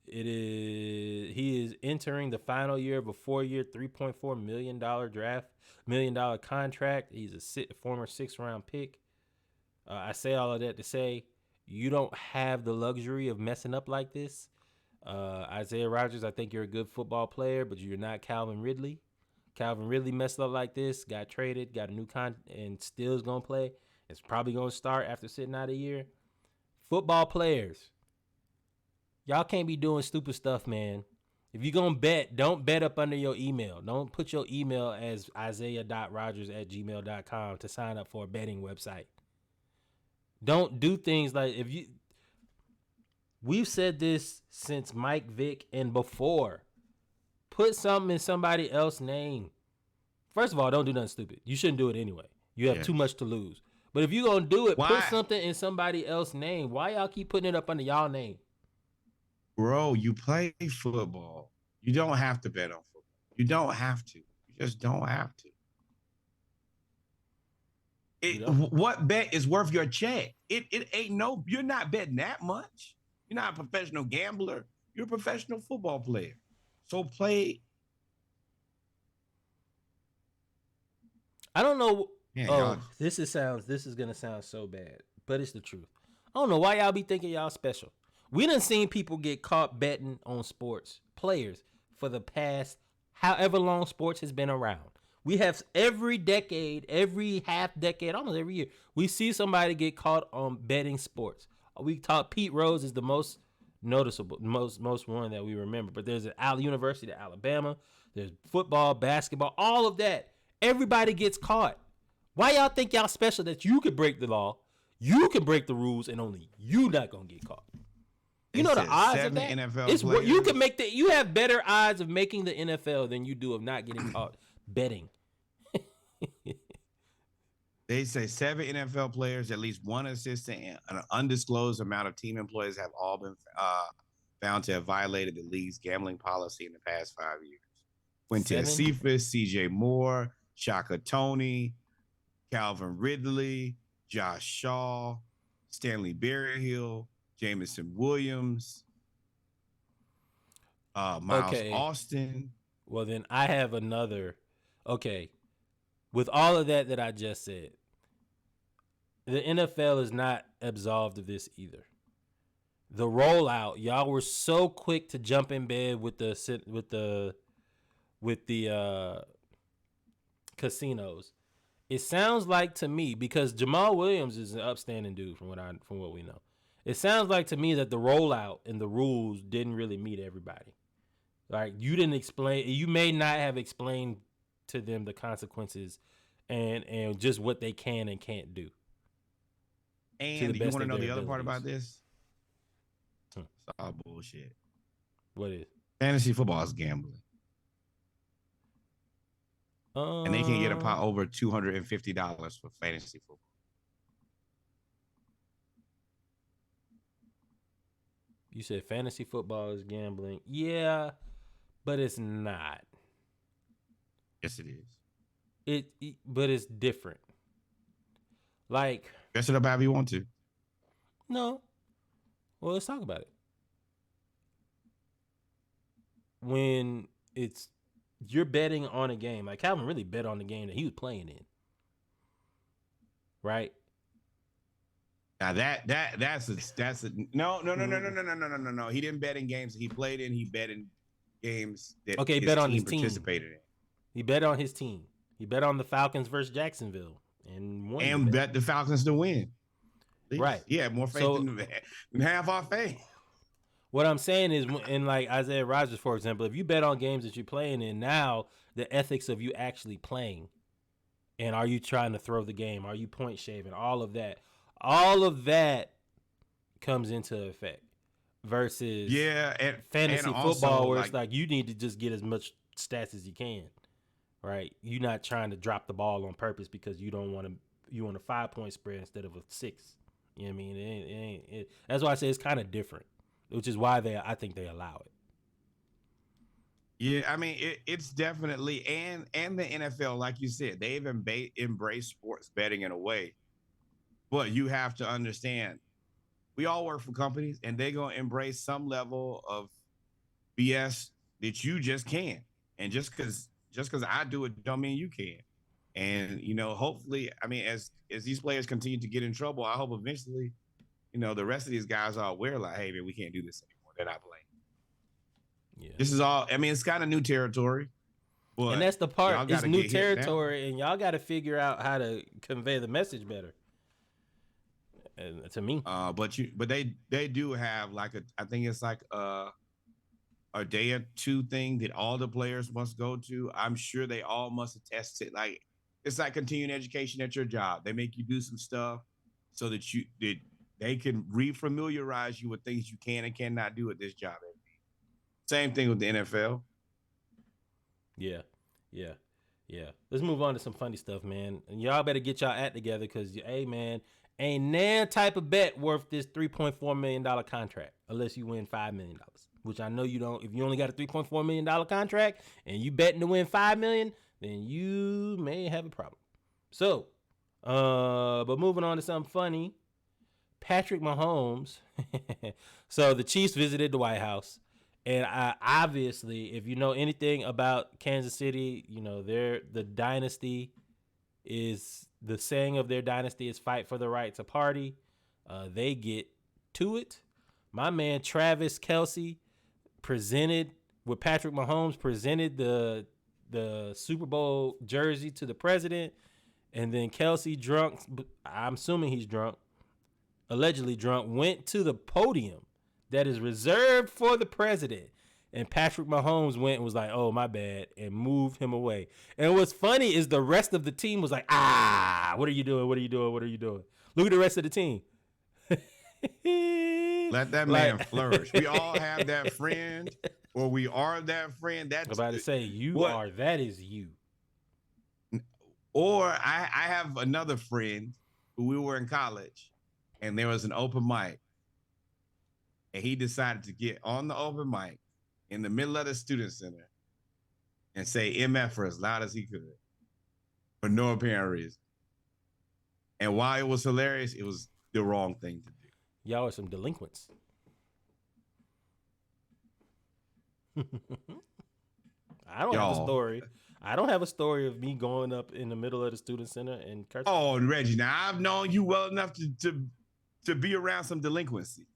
He is entering the final year of a 4-year, $3.4 million contract. He's a former 6th-round pick. I say all of that to say you don't have the luxury of messing up like this. Isaiah Rodgers, I think you're a good football player, but you're not Calvin Ridley. Calvin Ridley messed up like this, got traded, got a new contract, and still is going to play. It's probably going to start after sitting out a year. Football players, y'all can't be doing stupid stuff, man. If you're going to bet, don't bet up under your email. Don't put your email as isaiah.rodgers@gmail.com to sign up for a betting website. Don't do things like we've said this since Mike Vick and before. Put something in somebody else's name. First of all, don't do nothing stupid. You shouldn't do it anyway. You have too much to lose. But if you're going to do it, put something in somebody else's name. Why y'all keep putting it up under y'all name? Bro, you play football. You don't have to bet on football. You don't have to. You just don't have to. What bet is worth your check? It ain't no. You're not betting that much. You're not a professional gambler. You're a professional football player. So play. I don't know. Yeah, this is gonna sound so bad, but it's the truth. I don't know why y'all be thinking y'all special. We done seen people get caught betting on sports players for the past however long sports has been around. We have every decade, every half decade, almost every year, we see somebody get caught on betting sports. We taught Pete Rose is the most noticeable, most one that we remember. But there's an University of Alabama, there's football, basketball, all of that. Everybody gets caught. Why y'all think y'all special that you could break the law, you can break the rules, and only you not gonna get caught? You know the odds of that. You can make you have better odds of making the NFL than you do of not getting caught betting. They say 7 NFL players, at least 1 assistant, and an undisclosed amount of team employees have all been found to have violated the league's gambling policy in the past 5 years. Quintez Cephas, C.J. Moore, Shaka Toney, Calvin Ridley, Josh Shaw, Stanley Berryhill, Jameson Williams, Miles Austin. Well, then I have another. Okay. With all of that I just said, the NFL is not absolved of this either. The rollout, y'all were so quick to jump in bed with the casinos. It sounds like to me, because Jamal Williams is an upstanding dude from what we know. It sounds like to me that the rollout and the rules didn't really meet everybody. Like you didn't explain. You may not have explained to them the consequences and just what they can and can't do. And you want to know the other part about this? It's all bullshit. What is? Fantasy football is gambling. And they can get a pot over $250 for fantasy football. You said fantasy football is gambling. Yeah, but it's not. Yes, it is. But it's different. Like, dress it up however you want to. No. Well, let's talk about it. When you're betting on a game, like Calvin really bet on the game that he was playing in, right? Now that's a no. He didn't bet in games he played in. He bet in games that he bet on his team participated in. He bet on his team. He bet on the Falcons versus Jacksonville and won. And bet the Falcons to win. Right. Yeah, more faith than half our faith. What I'm saying is, in like Isaiah Rodgers, for example, if you bet on games that you're playing in, now the ethics of you actually playing, and are you trying to throw the game? Are you point shaving? All of that comes into effect versus and fantasy and football where it's like you need to just get as much stats as you can, right? You're not trying to drop the ball on purpose because you want a 5-point spread instead of a 6. You know what I mean? That's why I say it's kind of different, which is why I think they allow it. Yeah, I mean it's definitely and the NFL, like you said, they've embraced sports betting in a way. But you have to understand, we all work for companies, and they're gonna embrace some level of BS that you just can't. And just because I do it, don't mean you can. And hopefully, I mean, as these players continue to get in trouble, I hope eventually, the rest of these guys are aware, like, hey, man, we can't do this anymore. They're not playing. Yeah, this is all. I mean, it's kind of new territory. But and that's the part. It's new territory, and y'all got to figure out how to convey the message better. To me, but they do have I think it's like a day or two thing that all the players must go to. I'm sure they all must attest it. Like it's like continuing education at your job. They make you do some stuff so that they can refamiliarize you with things you can and cannot do at this job. Same thing with the NFL. Yeah. Let's move on to some funny stuff, man. And y'all better get y'all act together because, hey, man, ain't nan type of bet worth this $3.4 million contract unless you win $5 million. which I know you don't. If you only got a $3.4 million contract and you betting to win $5 million, then you may have a problem. So, but moving on to something funny, Patrick Mahomes. So the Chiefs visited the White House, and obviously, if you know anything about Kansas City, you know the dynasty is the saying of their dynasty is fight for the right to party. They get to it. My man Travis Kelce presented the Super Bowl jersey to the president, and then Kelce, drunk, I'm assuming he's drunk, allegedly drunk, went to the podium that is reserved for the president, and Patrick Mahomes went and was like, "Oh, my bad," and moved him away. And what's funny is the rest of the team was like, "What are you doing? What are you doing? What are you doing?" Look at the rest of the team. Let that man flourish. We all have that friend, or we are that friend. That's I'm about to say, that is you. Or I have another friend who we were in college, and there was an open mic, and he decided to get on the open mic in the middle of the student center and say MF for as loud as he could for no apparent reason. And while it was hilarious, it was the wrong thing to do. Y'all are some delinquents. I don't have a story. I don't have a story of me going up in the middle of the student center and cursing. Oh, Reggie, now I've known you well enough to be around some delinquency.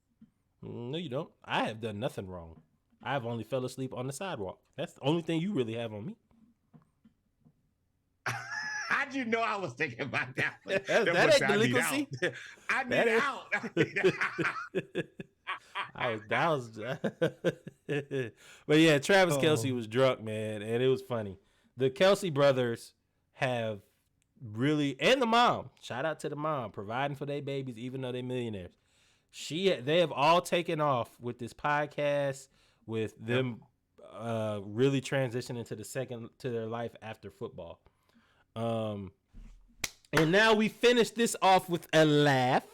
No, you don't. I have done nothing wrong. I've only fell asleep on the sidewalk. That's the only thing you really have on me. How'd you know I was thinking about that one? That ain't delinquency. I need out. But yeah, Travis Kelce was drunk, man, and it was funny. The Kelce brothers have really, and the mom, shout out to the mom, providing for their babies, even though they're millionaires. They have all taken off with this podcast, with them really transitioning to their life after football. And now we finish this off with a laugh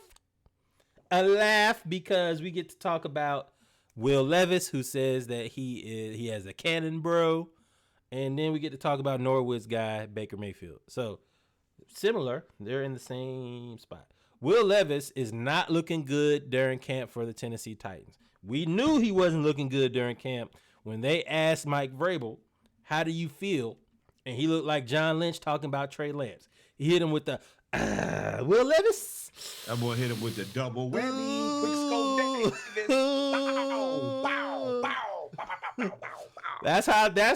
because we get to talk about Will Levis, who says that he has a cannon bro, and then we get to talk about Norwood's guy Baker Mayfield. So similar, they're in the same spot. Will Levis is not looking good during camp for the Tennessee Titans. We knew he wasn't looking good during camp when they asked Mike Vrabel, "How do you feel?" And he looked like John Lynch talking about Trey Lance. He hit him with the Will Levis. That boy hit him with the double whammy. Quick scope Davis. Bow, bow, bow, bow, bow, bow, bow. That's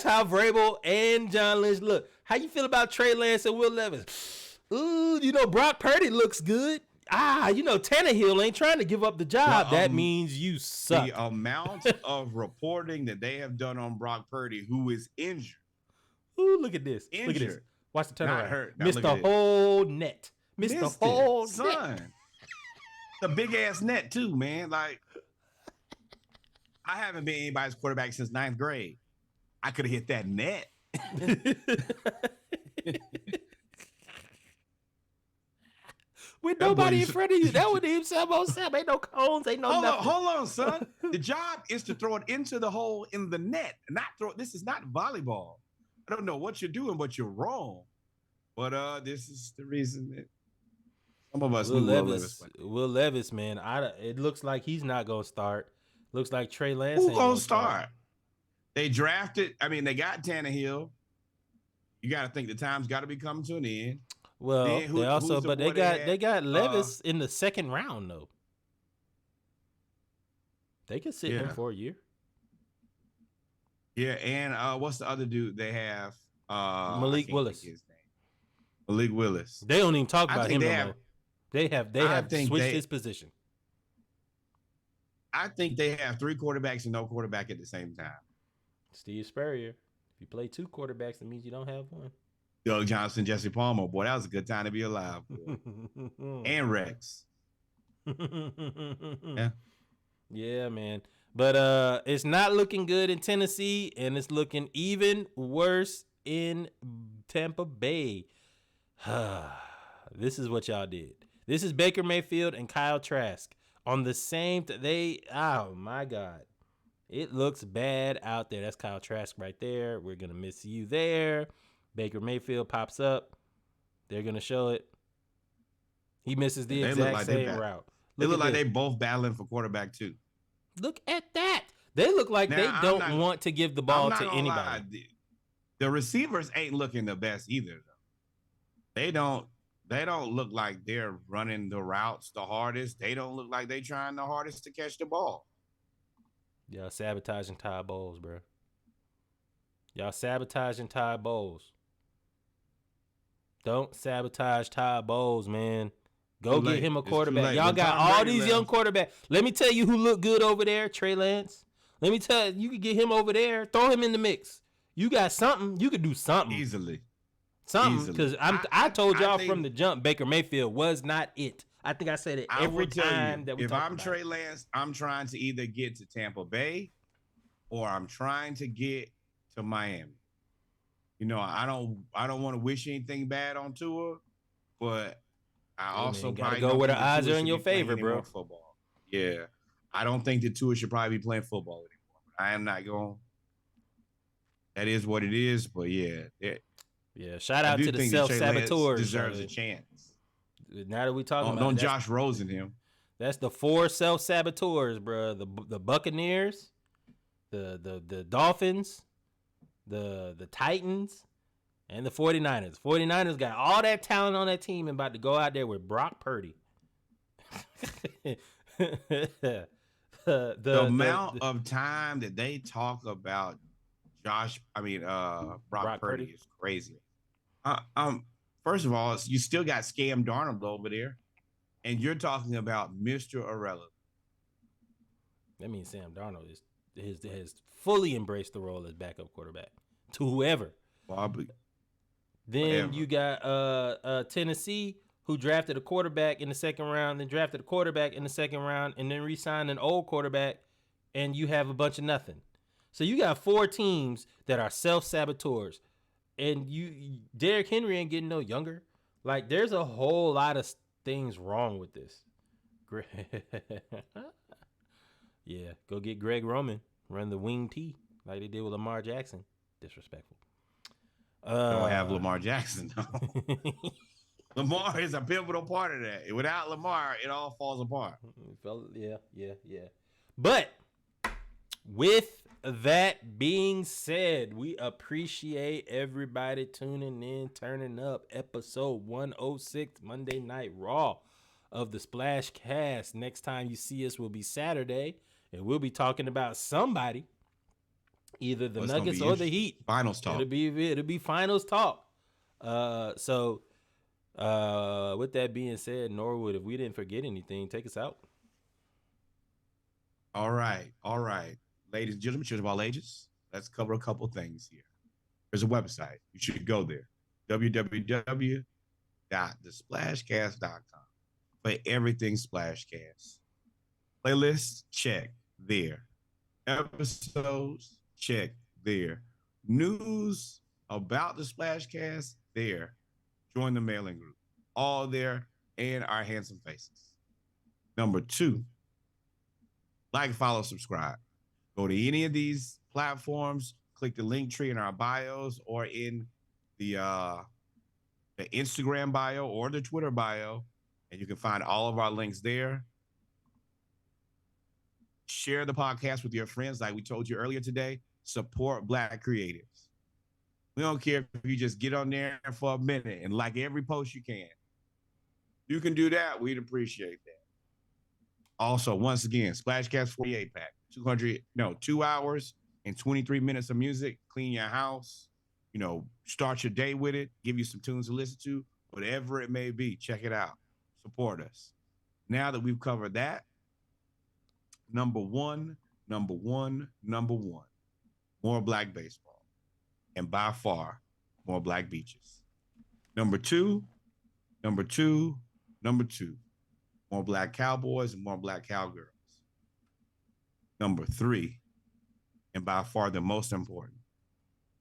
how Vrabel and John Lynch look. How you feel about Trey Lance and Will Levis? Ooh, Brock Purdy looks good. Tannehill ain't trying to give up the job. That means you suck. The amount of reporting that they have done on Brock Purdy, who is injured. Ooh, look at this. Injured. Look at this. Watch the turnaround. Hurt. Missed the whole net. Missed the whole net. The big ass net too, man. Like, I haven't been anybody's quarterback since 9th grade. I could have hit that net. With nobody in front of you. That would even Sam. Ain't no cones. Ain't no nothing. Hold on, son. The job is to throw it into the hole in the net. This is not volleyball. I don't know what you're doing, but you're wrong. But this is the reason that some of us Will Levis, man. It looks like he's not gonna start. Looks like Trey Lance. Who's gonna start? They drafted. I mean, they got Tannehill. You got to think the time's got to be coming to an end. Well, they got Levis in the second round though. They could sit him for a year. Yeah, and what's the other dude they have? Malik Willis. Malik Willis. They don't even talk about him no more. They have switched his position. I think they have 3 quarterbacks and no quarterback at the same time. Steve Spurrier. If you play 2 quarterbacks, that means you don't have one. Doug Johnson, Jesse Palmer. Boy, that was a good time to be alive. And Rex. Yeah. Yeah, man. But it's not looking good in Tennessee, and it's looking even worse in Tampa Bay. This is what y'all did. This is Baker Mayfield and Kyle Trask on the same. Oh my God, It looks bad out there. That's Kyle Trask right there. We're going to miss you there. Baker Mayfield pops up. They're going to show it. He misses the exact same route. They look like they both battling for quarterback too. Look at that. They look like they don't want to give the ball to anybody. The receivers ain't looking the best either, though. They don't look like they're running the routes the hardest. They don't look like they trying the hardest to catch the ball. Y'all sabotaging Todd Bowles, bro. Y'all sabotaging Todd Bowles. Don't sabotage Todd Bowles, man. Go get him a quarterback. Y'all got all these young quarterbacks. Let me tell you who look good over there, Trey Lance. Let me tell you, you can get him over there. Throw him in the mix. You got something. You could do something. Easily. Something. Because I told y'all from the jump, Baker Mayfield was not it. I think I said it every time that we talked about it. If I'm Trey Lance, I'm trying to either get to Tampa Bay or I'm trying to get to Miami. You know, I don't want to wish anything bad on Tua, but I also gotta go where the odds are in your favor, bro. Football. Yeah. I don't think that Tua should probably be playing football anymore. I am not going. That is what it is, but yeah. Shout out to the self-saboteurs. Deserves a chance. Now that we talking about don't Josh Rosen him. That's the 4 self-saboteurs, bro. The Buccaneers, the Dolphins, the Titans, and the 49ers. 49ers got all that talent on that team and about to go out there with Brock Purdy. the amount of time that they talk about Brock Purdy is crazy. First of all, you still got Scam Darnold over there, and you're talking about Mr. Irrelevant. That means Sam Darnold has fully embraced the role as backup quarterback to whoever. Probably. Then you got Tennessee, who drafted a quarterback in the second round, then drafted a quarterback in the second round, and then re-signed an old quarterback, and you have a bunch of nothing. So you got 4 teams that are self-saboteurs, and Derrick Henry ain't getting no younger. Like, there's a whole lot of things wrong with this. Yeah, go get Greg Roman, run the wing T like they did with Lamar Jackson. Disrespectful. Don't have Lamar Jackson, though. Lamar is a pivotal part of that. Without Lamar, it all falls apart. Yeah. But with that being said, we appreciate everybody tuning in, turning up. Episode 106, Monday Night Raw of the Splash Cast. Next time you see us will be Saturday, and we'll be talking about somebody, either the Nuggets or the Heat. Finals talk. It'll be finals talk. So with that being said, Norwood, if we didn't forget anything, take us out. All right. Ladies and gentlemen, children of all ages, let's cover a couple things here. There's a website. You should go there, www.thesplashcast.com, for everything Splashcast. Playlists, check there. Episodes, check there. News about the Splashcast, there. Join the mailing group. All there, and our handsome faces. Number 2, like, follow, subscribe. Go to any of these platforms, click the link tree in our bios or in the Instagram bio or the Twitter bio, and you can find all of our links there. Share the podcast with your friends, like we told you earlier today. Support Black creatives. We don't care if you just get on there for a minute and like every post you can. You can do that. We'd appreciate that. Also, once again, Splashcast 48 pack. 2 hours and 23 minutes of music. Clean your house. Start your day with it. Give you some tunes to listen to. Whatever it may be, check it out. Support us. Now that we've covered that, number one, more Black baseball. And by far, more Black beaches. Number two, more Black cowboys and more Black cowgirls. Number 3, and by far the most important,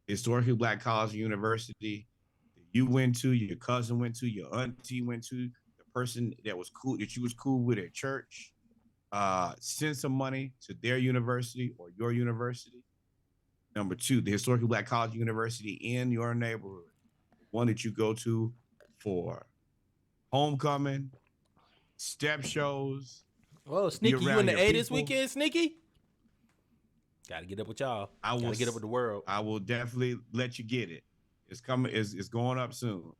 historically Black college and university that you went to, your cousin went to, your auntie went to, the person that was cool, that you was cool with at church, send some money to their university or your university. Number 2, the historically Black college university in your neighborhood, one that you go to for homecoming, step shows. Oh, Sneaky, you in the A this weekend, Sneaky? Got to get up with y'all. Got to get up with the world. I will definitely let you get it. It's coming. It's going up soon.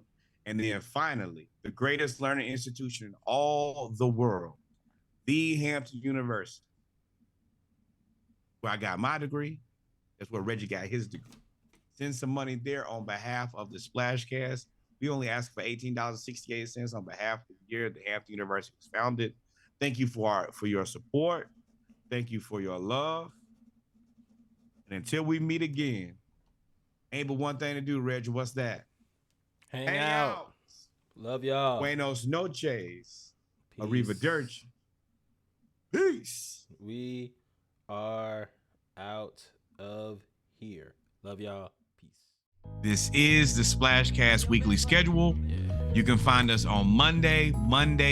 And then finally, the greatest learning institution in all the world, the Hampton University, where I got my degree. That's where Reggie got his degree. Send some money there on behalf of the Splashcast. We only ask for $18.68 on behalf of the year the Hampton University was founded. Thank you for your support. Thank you for your love. And until we meet again, ain't but one thing to do, Reggie. What's that? Hang out. Love y'all. Buenos noches. Arrivederci. Peace. We are out of here. Love y'all. Peace. This is the Splashcast weekly schedule. You can find us on Monday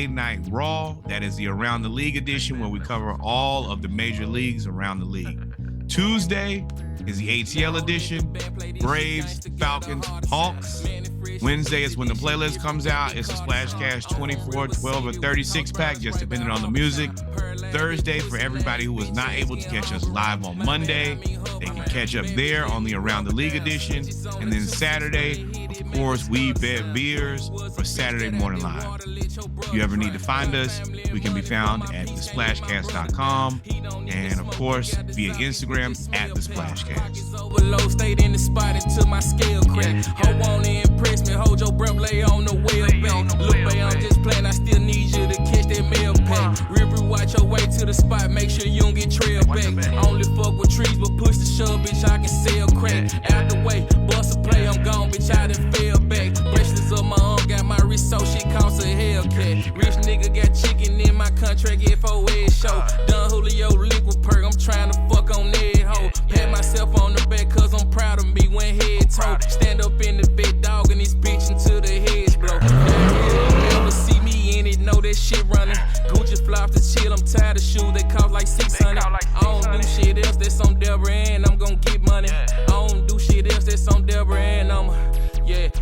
Night Raw. That is the Around the League edition where we cover all of the major leagues around the league. Tuesday is the ATL edition. Braves, Falcons, Hawks. Wednesday is when the playlist comes out. It's a Splashcast 24, 12, or 36 pack, just depending on the music. Thursday, for everybody who was not able to catch us live on Monday, they can catch up there on the Around the League edition. And then Saturday, of course, we bet beers for Saturday Morning Live. If you ever need to find us, we can be found at thesplashcast.com and, of course, via Instagram at thesplashcast. Overload, stayed in the spot until my scale crack. Ho wanna impress me, hold your breath, lay on the wheel back. Look, babe, I'm just playing, I still need you to catch that mail pack. River, watch your way to the spot, make sure you don't get trail back. Only fuck with trees, but push the shove, bitch, I can sell crack. Out the way, bust a play, I'm gone, bitch, I done fell back. Bracelets up my arm, got my wrist, so shit costs a Hellcat. Rich nigga got chicken in my contract, FOS show. Done Julio liquid perk, I'm trying to fuck on that hoe. Pat myself on the back, cause I'm proud of me, went head toe. Stand up in the bed, dog, and this bitch until the heads blow. Never see me in it, know that shit running. Gucci fly off the chill, I'm tired of shoes, they cost like 600. I don't do shit else, that's on Deborah, and I'm gon' get money. I don't do shit else, that's on Deborah, and I'm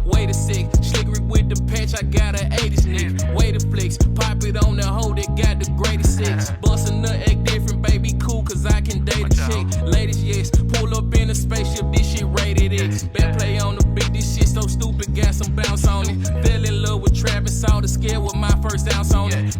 wait a sec, slickery with the patch, I got an 80s nigga. Way to flex, pop it on the hoe that got the greatest sex. Bust a nut, act different, baby, cool, cause I can date a chick. Ladies, yes, pull up in a spaceship, this shit rated X. Bad play on the beat, this shit so stupid, got some bounce on it. Fell in love with trap and saw the scale with my first ounce on it.